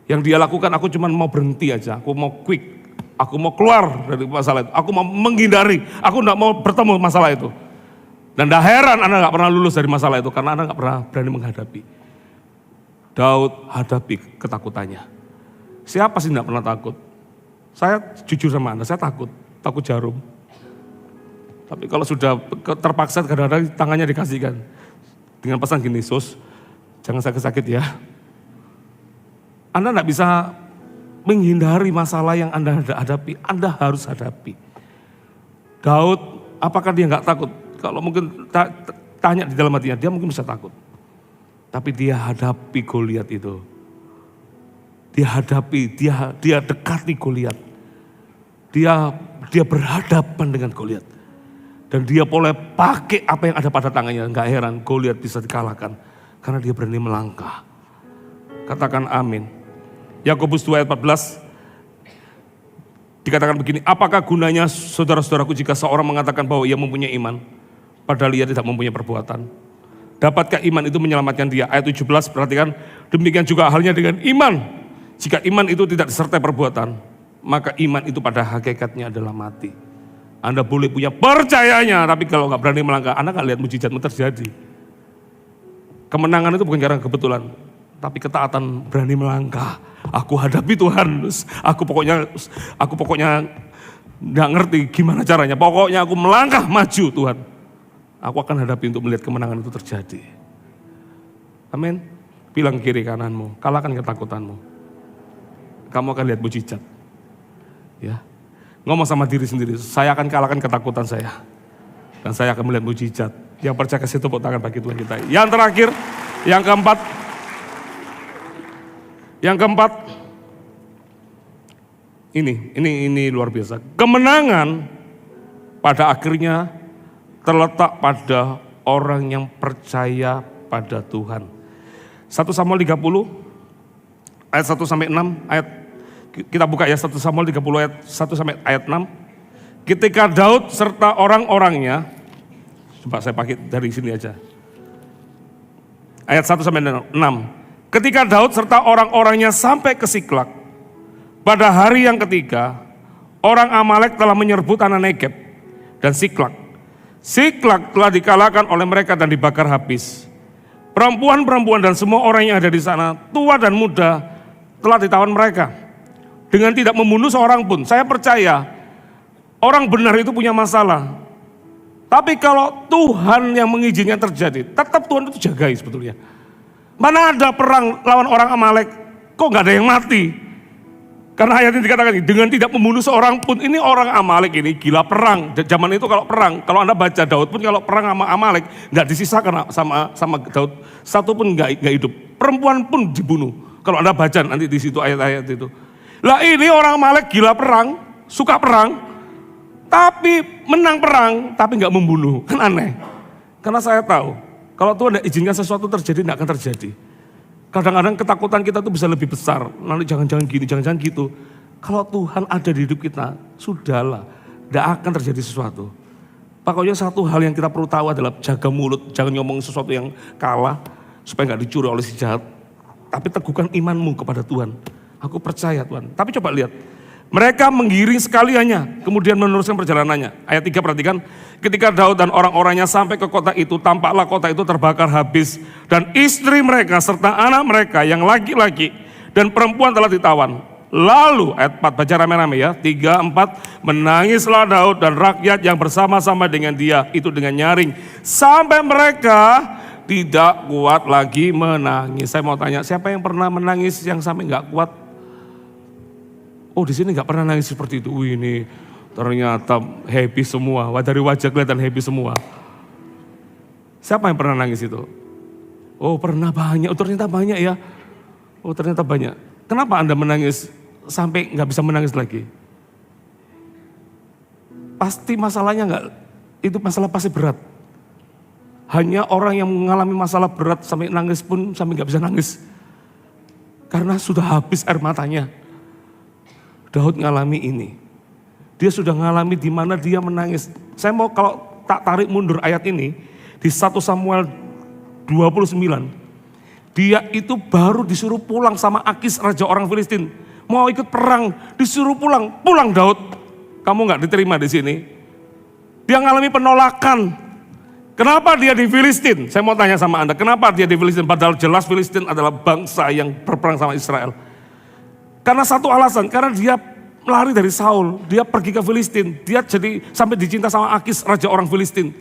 Yang dia lakukan, aku cuma mau berhenti aja, aku mau quick. Aku mau keluar dari masalah itu, aku mau menghindari, aku tidak mau bertemu masalah itu. Dan tidak heran Anda nggak pernah lulus dari masalah itu, karena Anda nggak pernah berani menghadapi. Daud hadapi ketakutannya. Siapa sih tidak pernah takut? Saya jujur sama Anda, saya takut jarum. Tapi kalau sudah terpaksa kadang-kadang tangannya dikasihkan. Dengan pesan gini, Sus, jangan sakit-sakit ya. Anda tidak bisa menghindari masalah yang Anda hadapi, Anda harus hadapi. Daud, apakah dia nggak takut? Kalau mungkin tanya di dalam hatinya, dia mungkin bisa takut. Tapi dia hadapi Goliat itu. Dia hadapi, dia dekati Goliat. Dia berhadapan dengan Goliat. Dan dia boleh pakai apa yang ada pada tangannya. Nggak heran Goliat bisa dikalahkan. Karena dia berani melangkah. Katakan amin. Yakobus 2 ayat 14, dikatakan begini, apakah gunanya saudara-saudaraku jika seorang mengatakan bahwa ia mempunyai iman, padahal ia tidak mempunyai perbuatan? Dapatkah iman itu menyelamatkan dia? Ayat 17, perhatikan, demikian juga halnya dengan iman. Jika iman itu tidak disertai perbuatan, maka iman itu pada hakikatnya adalah mati. Anda boleh punya percayanya, tapi kalau nggak berani melangkah, Anda nggak lihat mujizatmu terjadi. Kemenangan itu bukan karena kebetulan, tapi ketaatan berani melangkah. Aku hadapi Tuhan, aku pokoknya nggak ngerti gimana caranya. Pokoknya aku melangkah maju Tuhan. Aku akan hadapi untuk melihat kemenangan itu terjadi. Amin. Bilang kiri kananmu, kalahkan ketakutanmu. Kamu akan lihat mujizat. Ya. Ngomong sama diri sendiri, saya akan kalahkan ketakutan saya. Dan saya akan melihat mujizat. Yang percaya kasih tepuk tangan bagi Tuhan kita. Yang terakhir, yang keempat. Yang keempat, ini luar biasa. Kemenangan pada akhirnya terletak pada orang yang percaya pada Tuhan. 1 Samuel 30 ayat 1 sampai 6, kita buka ya 1 Samuel 30 ayat 1 sampai ayat 6. Ketika Daud serta orang-orangnya, coba saya pakai dari sini aja. Ayat 1 sampai 6. Ketika Daud serta orang-orangnya sampai ke Siklak, pada hari yang ketiga, orang Amalek telah menyerbu tanah Negeb dan Siklak. Siklak telah dikalahkan oleh mereka dan dibakar habis. Perempuan-perempuan dan semua orang yang ada di sana, tua dan muda, telah ditawan mereka. Dengan tidak membunuh seorang pun. Saya percaya, orang benar itu punya masalah. Tapi kalau Tuhan yang mengizinkan terjadi, tetap Tuhan itu jagai sebetulnya. Mana ada perang lawan orang Amalek, kok gak ada yang mati? Karena ayat ini dikatakan, dengan tidak membunuh seorang pun, ini orang Amalek ini gila perang. Zaman itu kalau perang, kalau Anda baca Daud pun kalau perang sama Amalek, gak disisakan sama Daud, satu pun gak hidup. Perempuan pun dibunuh. Kalau Anda baca nanti di situ ayat-ayat itu. Lah ini orang Amalek gila perang, suka perang, tapi menang perang, tapi gak membunuh. Kan aneh. Karena saya tahu, kalau Tuhan tidak izinkan sesuatu terjadi, tidak akan terjadi. Kadang-kadang ketakutan kita tuh bisa lebih besar. Nanti jangan-jangan gini, jangan-jangan gitu. Kalau Tuhan ada di hidup kita, sudahlah. Tidak akan terjadi sesuatu. Pokoknya satu hal yang kita perlu tahu adalah jaga mulut. Jangan ngomong sesuatu yang kalah, supaya nggak dicuri oleh si jahat. Tapi teguhkan imanmu kepada Tuhan. Aku percaya Tuhan. Tapi coba lihat. Mereka menggiring sekaliannya, kemudian meneruskan perjalanannya. Ayat 3 perhatikan, ketika Daud dan orang-orangnya sampai ke kota itu, tampaklah kota itu terbakar habis. Dan istri mereka serta anak mereka yang laki-laki dan perempuan telah ditawan. Lalu, ayat 4, baca rame-rame ya, 3, 4, menangislah Daud dan rakyat yang bersama-sama dengan dia, itu dengan nyaring. Sampai mereka tidak kuat lagi menangis. Saya mau tanya, siapa yang pernah menangis yang sampai nggak kuat? Oh di sini nggak pernah nangis seperti itu. Wih ini ternyata happy semua. Dari wajah kelihatan happy semua. Siapa yang pernah nangis itu? Oh pernah banyak. Oh ternyata banyak ya. Oh ternyata banyak. Kenapa Anda menangis sampai nggak bisa menangis lagi? Pasti masalahnya nggak. Itu masalah pasti berat. Hanya orang yang mengalami masalah berat sampai nangis pun sampai nggak bisa nangis. Karena sudah habis air matanya. Daud ngalami ini. Dia sudah ngalami di mana dia menangis. Saya mau kalau tak tarik mundur ayat ini, di 1 Samuel 29, dia itu baru disuruh pulang sama Akis, raja orang Filistin. Mau ikut perang, disuruh pulang. Pulang Daud, kamu gak diterima di sini. Dia ngalami penolakan. Kenapa dia di Filistin? Saya mau tanya sama Anda, kenapa dia di Filistin? Padahal jelas Filistin adalah bangsa yang berperang sama Israel. Karena satu alasan, karena dia lari dari Saul, dia pergi ke Filistin, dia jadi sampai dicinta sama Akis, raja orang Filistin.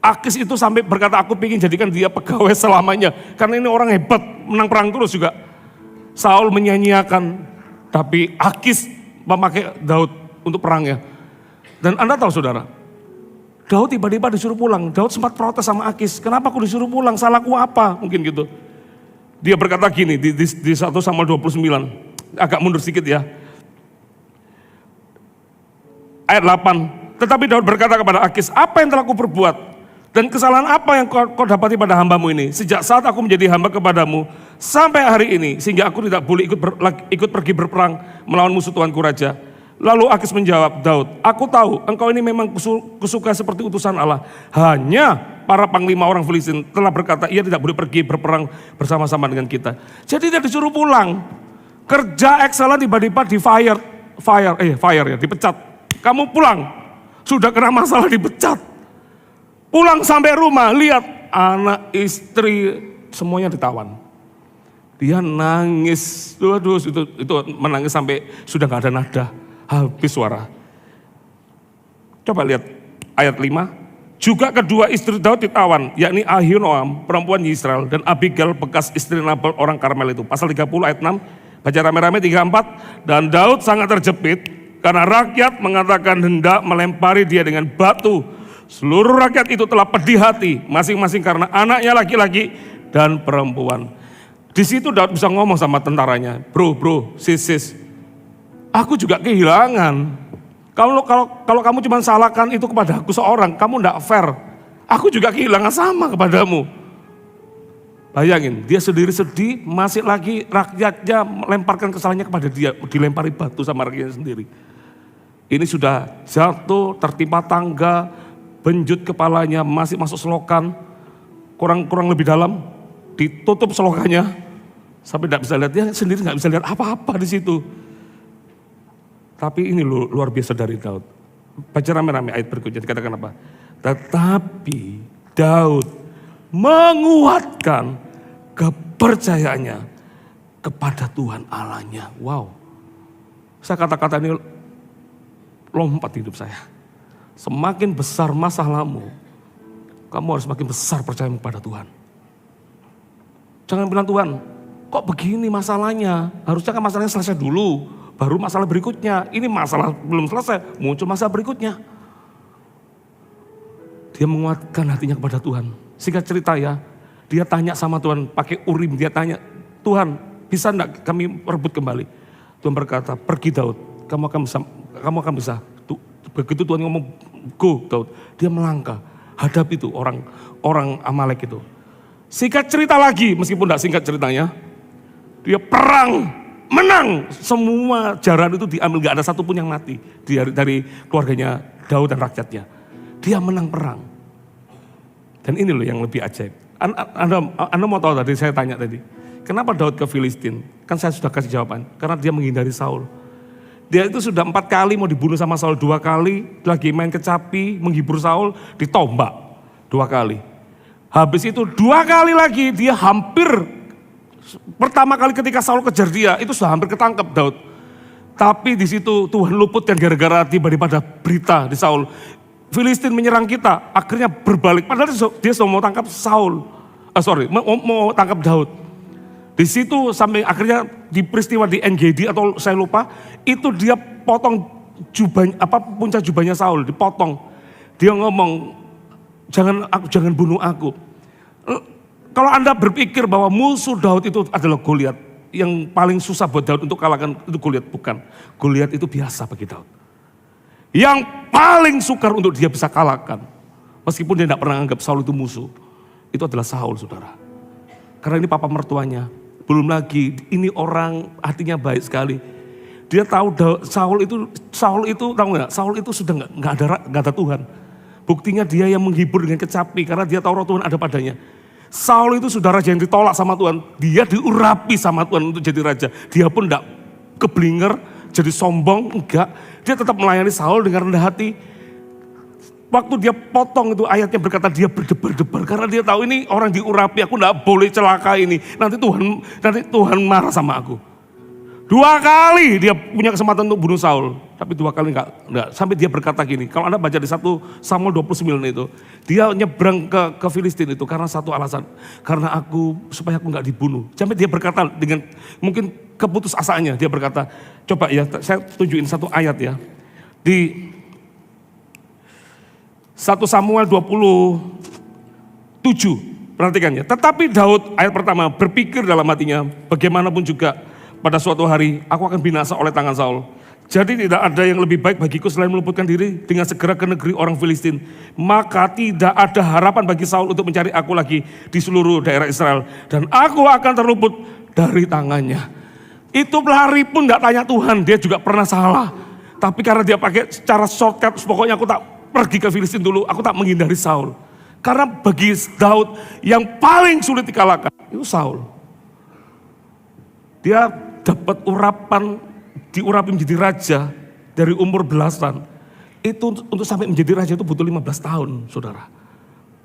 Akis itu sampai berkata, aku ingin jadikan dia pegawai selamanya, karena ini orang hebat, menang perang terus juga. Saul menyanyiakan, tapi Akis memakai Daud untuk perangnya. Dan Anda tahu saudara, Daud tiba-tiba disuruh pulang. Daud sempat protes sama Akis, kenapa aku disuruh pulang, salahku apa, mungkin gitu. Dia berkata gini di 1 Samuel 29. Agak mundur sedikit ya. Ayat 8. Tetapi Daud berkata kepada Akis, apa yang telah kuperbuat? Dan kesalahan apa yang kau dapati pada hambamu ini? Sejak saat aku menjadi hamba kepadamu sampai hari ini. Sehingga aku tidak boleh ikut pergi berperang melawan musuh Tuanku Raja. Lalu Akis menjawab Daud, aku tahu engkau ini memang kusuka seperti utusan Allah. Hanya para panglima orang Filistin telah berkata ia tidak boleh pergi berperang bersama-sama dengan kita. Jadi dia disuruh pulang. Kerja excellent tiba-tiba di fire ya, dipecat. Kamu pulang, sudah kena masalah dipecat. Pulang sampai rumah, lihat anak istri semuanya ditawan. Dia nangis, waduh itu menangis sampai sudah gak ada nada, habis suara. Coba lihat ayat 5. Juga kedua istri Daud ditawan, yakni Ahinoam, perempuan Israel, dan Abigail bekas istri Nabal orang Karmel itu. Pasal 30 ayat 6, baca rame-rame 34. Dan Daud sangat terjepit karena rakyat mengatakan hendak melempari dia dengan batu. Seluruh rakyat itu telah pedih hati, masing-masing karena anaknya laki-laki dan perempuan. Di situ Daud bisa ngomong sama tentaranya, bro, sis, aku juga kehilangan. Kalau kamu cuma salahkan itu kepada aku seorang, kamu tidak fair. Aku juga kehilangan sama kepadamu. Bayangin, dia sendiri sedih, masih lagi rakyatnya melemparkan kesalahannya kepada dia, dilempari batu sama rakyatnya sendiri. Ini sudah jatuh, tertimpa tangga, benjut kepalanya, masih masuk selokan, kurang lebih dalam, ditutup selokannya, sampai tidak bisa lihat, dia sendiri nggak bisa lihat apa-apa di situ. Tapi ini luar biasa dari Daud. Baca rame-rame ayat berikutnya, dikatakan apa? Tetapi Daud menguatkan kepercayaannya kepada Tuhan Allahnya. Wow, saya kata-kata ini lompat hidup saya. Semakin besar masalahmu, kamu harus semakin besar percaya kepada Tuhan. Jangan bilang Tuhan, kok begini masalahnya? Harusnya kan masalahnya selesai dulu, baru masalah berikutnya. Ini masalah belum selesai, muncul masalah berikutnya. Dia menguatkan hatinya kepada Tuhan. Singkat cerita ya, dia tanya sama Tuhan, pakai Urim, dia tanya, Tuhan bisa enggak kami rebut kembali? Tuhan berkata, pergi Daud, kamu akan bisa. Begitu Tuhan ngomong, go Daud, dia melangkah, hadap itu orang Amalek itu. Singkat cerita lagi, meskipun tidak singkat ceritanya, dia perang, menang. Semua jaran itu diambil, gak ada satupun yang mati dari keluarganya Daud dan rakyatnya. Dia menang perang. Dan ini loh yang lebih ajaib. Anda mau tahu tadi, saya tanya tadi, kenapa Daud ke Filistin? Kan saya sudah kasih jawaban, karena dia menghindari Saul. Dia itu sudah 4 kali mau dibunuh sama Saul, 2 kali lagi main kecapi, menghibur Saul, ditombak 2 kali. Habis itu 2 kali lagi dia hampir, pertama kali ketika Saul kejar dia, itu sudah hampir ketangkep Daud. Tapi di situ Tuhan luputkan gara-gara tiba-tiba ada berita di Saul. Filistin menyerang kita, akhirnya berbalik. Padahal dia sudah mau tangkap mau tangkap Daud. Di situ sampai akhirnya di peristiwa di En-Gedi atau saya lupa, itu dia potong puncak jubahnya Saul, dipotong. Dia ngomong, jangan bunuh aku. Kalau Anda berpikir bahwa musuh Daud itu adalah Goliat, yang paling susah buat Daud untuk kalahkan itu Goliat, bukan. Goliat itu biasa bagi Daud. Yang paling sukar untuk dia bisa kalahkan, meskipun dia tidak pernah anggap Saul itu musuh, itu adalah Saul, saudara. Karena ini papa mertuanya. Belum lagi ini orang hatinya baik sekali. Dia tahu Saul itu tahu nggak? Saul itu sudah nggak ada Tuhan. Buktinya dia yang menghibur dengan kecapi karena dia tahu roh Tuhan ada padanya. Saul itu sudah raja yang ditolak sama Tuhan. Dia diurapi sama Tuhan untuk jadi raja. Dia pun enggak keblinger, jadi sombong, enggak. Dia tetap melayani Saul dengan rendah hati. Waktu dia potong itu ayatnya berkata dia berdebar-debar. Karena dia tahu ini orang diurapi, aku enggak boleh celaka ini. Nanti Tuhan marah sama aku. 2 kali dia punya kesempatan untuk bunuh Saul. Tapi 2 kali enggak. Sampai dia berkata gini, kalau Anda baca di 1 Samuel 29 itu. Dia nyebrang ke Filistin itu karena satu alasan. Karena supaya aku enggak dibunuh. Sampai dia berkata dengan mungkin keputusasaannya. Dia berkata, coba ya saya tunjukin satu ayat ya. Di 1 Samuel 27, perhatikan ya. Tetapi Daud, ayat pertama, berpikir dalam hatinya, bagaimanapun juga pada suatu hari aku akan binasa oleh tangan Saul. Jadi tidak ada yang lebih baik bagiku selain meluputkan diri dengan segera ke negeri orang Filistin. Maka tidak ada harapan bagi Saul untuk mencari aku lagi di seluruh daerah Israel. Dan aku akan terluput dari tangannya. Itu pelari pun gak tanya Tuhan, dia juga pernah salah. Tapi karena dia pakai cara shortcut, pokoknya aku tak pergi ke Filistin dulu, aku tak menghindari Saul. Karena bagi Daud yang paling sulit dikalahkan, itu Saul. Dia dapat diurapi menjadi raja dari umur belasan. Itu untuk sampai menjadi raja itu butuh 15 tahun, saudara.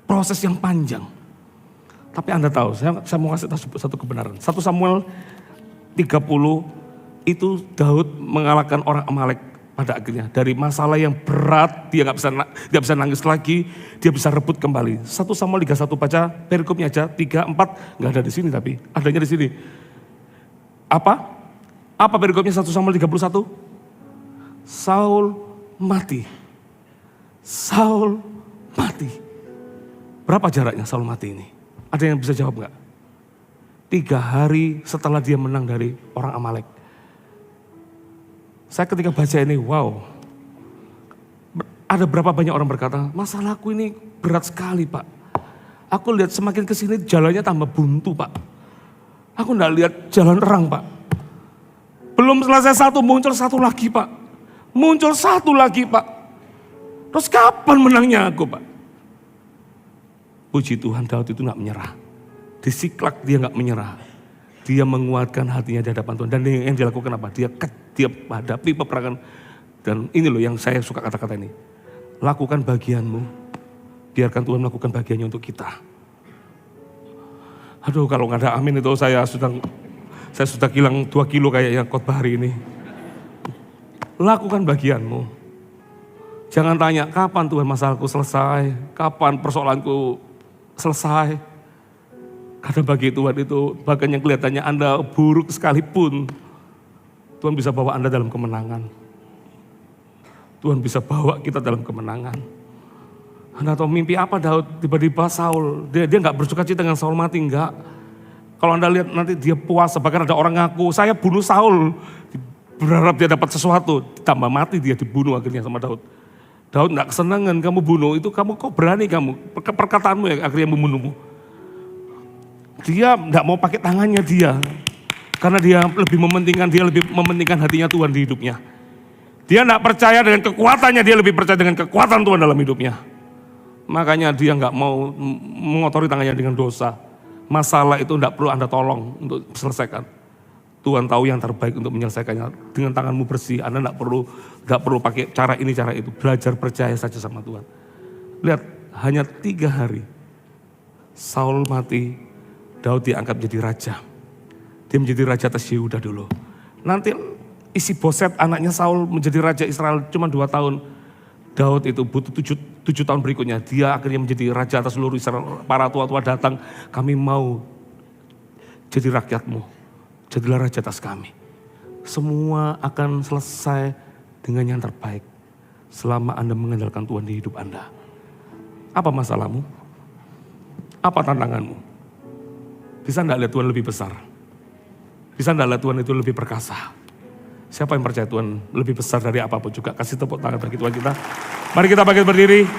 Proses yang panjang. Tapi Anda tahu, saya mau kasih tahu satu kebenaran. 1 Samuel 30 itu Daud mengalahkan orang Amalek pada akhirnya. Dari masalah yang berat, dia nggak bisa nangis lagi, dia bisa rebut kembali. 1 Samuel 31 baca perikopnya aja, 3, 4, nggak ada di sini tapi adanya di sini. Apa perikopnya 1 Samuel 31? Saul mati. Saul mati. Berapa jaraknya Saul mati ini? Ada yang bisa jawab nggak? 3 hari setelah dia menang dari orang Amalek. Saya ketika baca ini, wow. Ada berapa banyak orang berkata, masalahku ini berat sekali Pak. Aku lihat semakin kesini jalannya tambah buntu Pak. Aku enggak lihat jalan terang Pak. Belum selesai satu, muncul satu lagi Pak. Muncul satu lagi Pak. Terus kapan menangnya aku Pak? Puji Tuhan, Daud itu enggak menyerah. Di Siklak dia enggak menyerah. Dia menguatkan hatinya di hadapan Tuhan. Dan yang dilakukan apa? Dia hadapi peperangan. Dan ini loh yang saya suka kata-kata ini. Lakukan bagianmu. Biarkan Tuhan melakukan bagiannya untuk kita. Aduh, kalau nggak ada amin itu saya sudah hilang 2 kilo kayaknya khotbah hari ini. Lakukan bagianmu. Jangan tanya kapan Tuhan masalahku selesai, kapan persoalanku selesai. Karena bagi Tuhan itu, bahkan yang kelihatannya Anda buruk sekalipun, Tuhan bisa bawa Anda dalam kemenangan. Tuhan bisa bawa kita dalam kemenangan. Anda tahu mimpi apa Daud? Tiba-tiba Saul, dia nggak bersuka cita dengan Saul mati, enggak. Kalau Anda lihat nanti dia puasa, bahkan ada orang ngaku, saya bunuh Saul. Berharap dia dapat sesuatu, tambah mati dia dibunuh akhirnya sama Daud. Daud nggak kesenangan kamu bunuh, itu kamu kok berani kamu, perkataanmu yang akhirnya membunuhmu. Dia nggak mau pakai tangannya dia, karena dia lebih mementingkan hatinya Tuhan di hidupnya. Dia nggak percaya dengan kekuatannya, dia lebih percaya dengan kekuatan Tuhan dalam hidupnya. Makanya dia nggak mau mengotori tangannya dengan dosa. Masalah itu nggak perlu Anda tolong untuk selesaikan. Tuhan tahu yang terbaik untuk menyelesaikannya. Dengan tanganmu bersih, Anda nggak perlu pakai cara ini cara itu. Belajar percaya saja sama Tuhan. Lihat, hanya 3 hari Saul mati, Daud diangkat menjadi raja. Dia menjadi raja atas Yehuda dulu. Nanti Isi-Boset anaknya Saul menjadi raja Israel cuma 2 tahun. Daud itu butuh 7 tahun berikutnya. Dia akhirnya menjadi raja atas seluruh Israel. Para tua-tua datang, kami mau jadi rakyatmu. Jadilah raja atas kami. Semua akan selesai dengan yang terbaik. Selama Anda mengandalkan Tuhan di hidup Anda. Apa masalahmu? Apa tantanganmu? Bisa enggak lihat Tuhan lebih besar? Bisa enggak lihat Tuhan itu lebih perkasa? Siapa yang percaya Tuhan lebih besar dari apapun juga? Kasih tepuk tangan bagi Tuhan kita. Mari kita bangkit berdiri.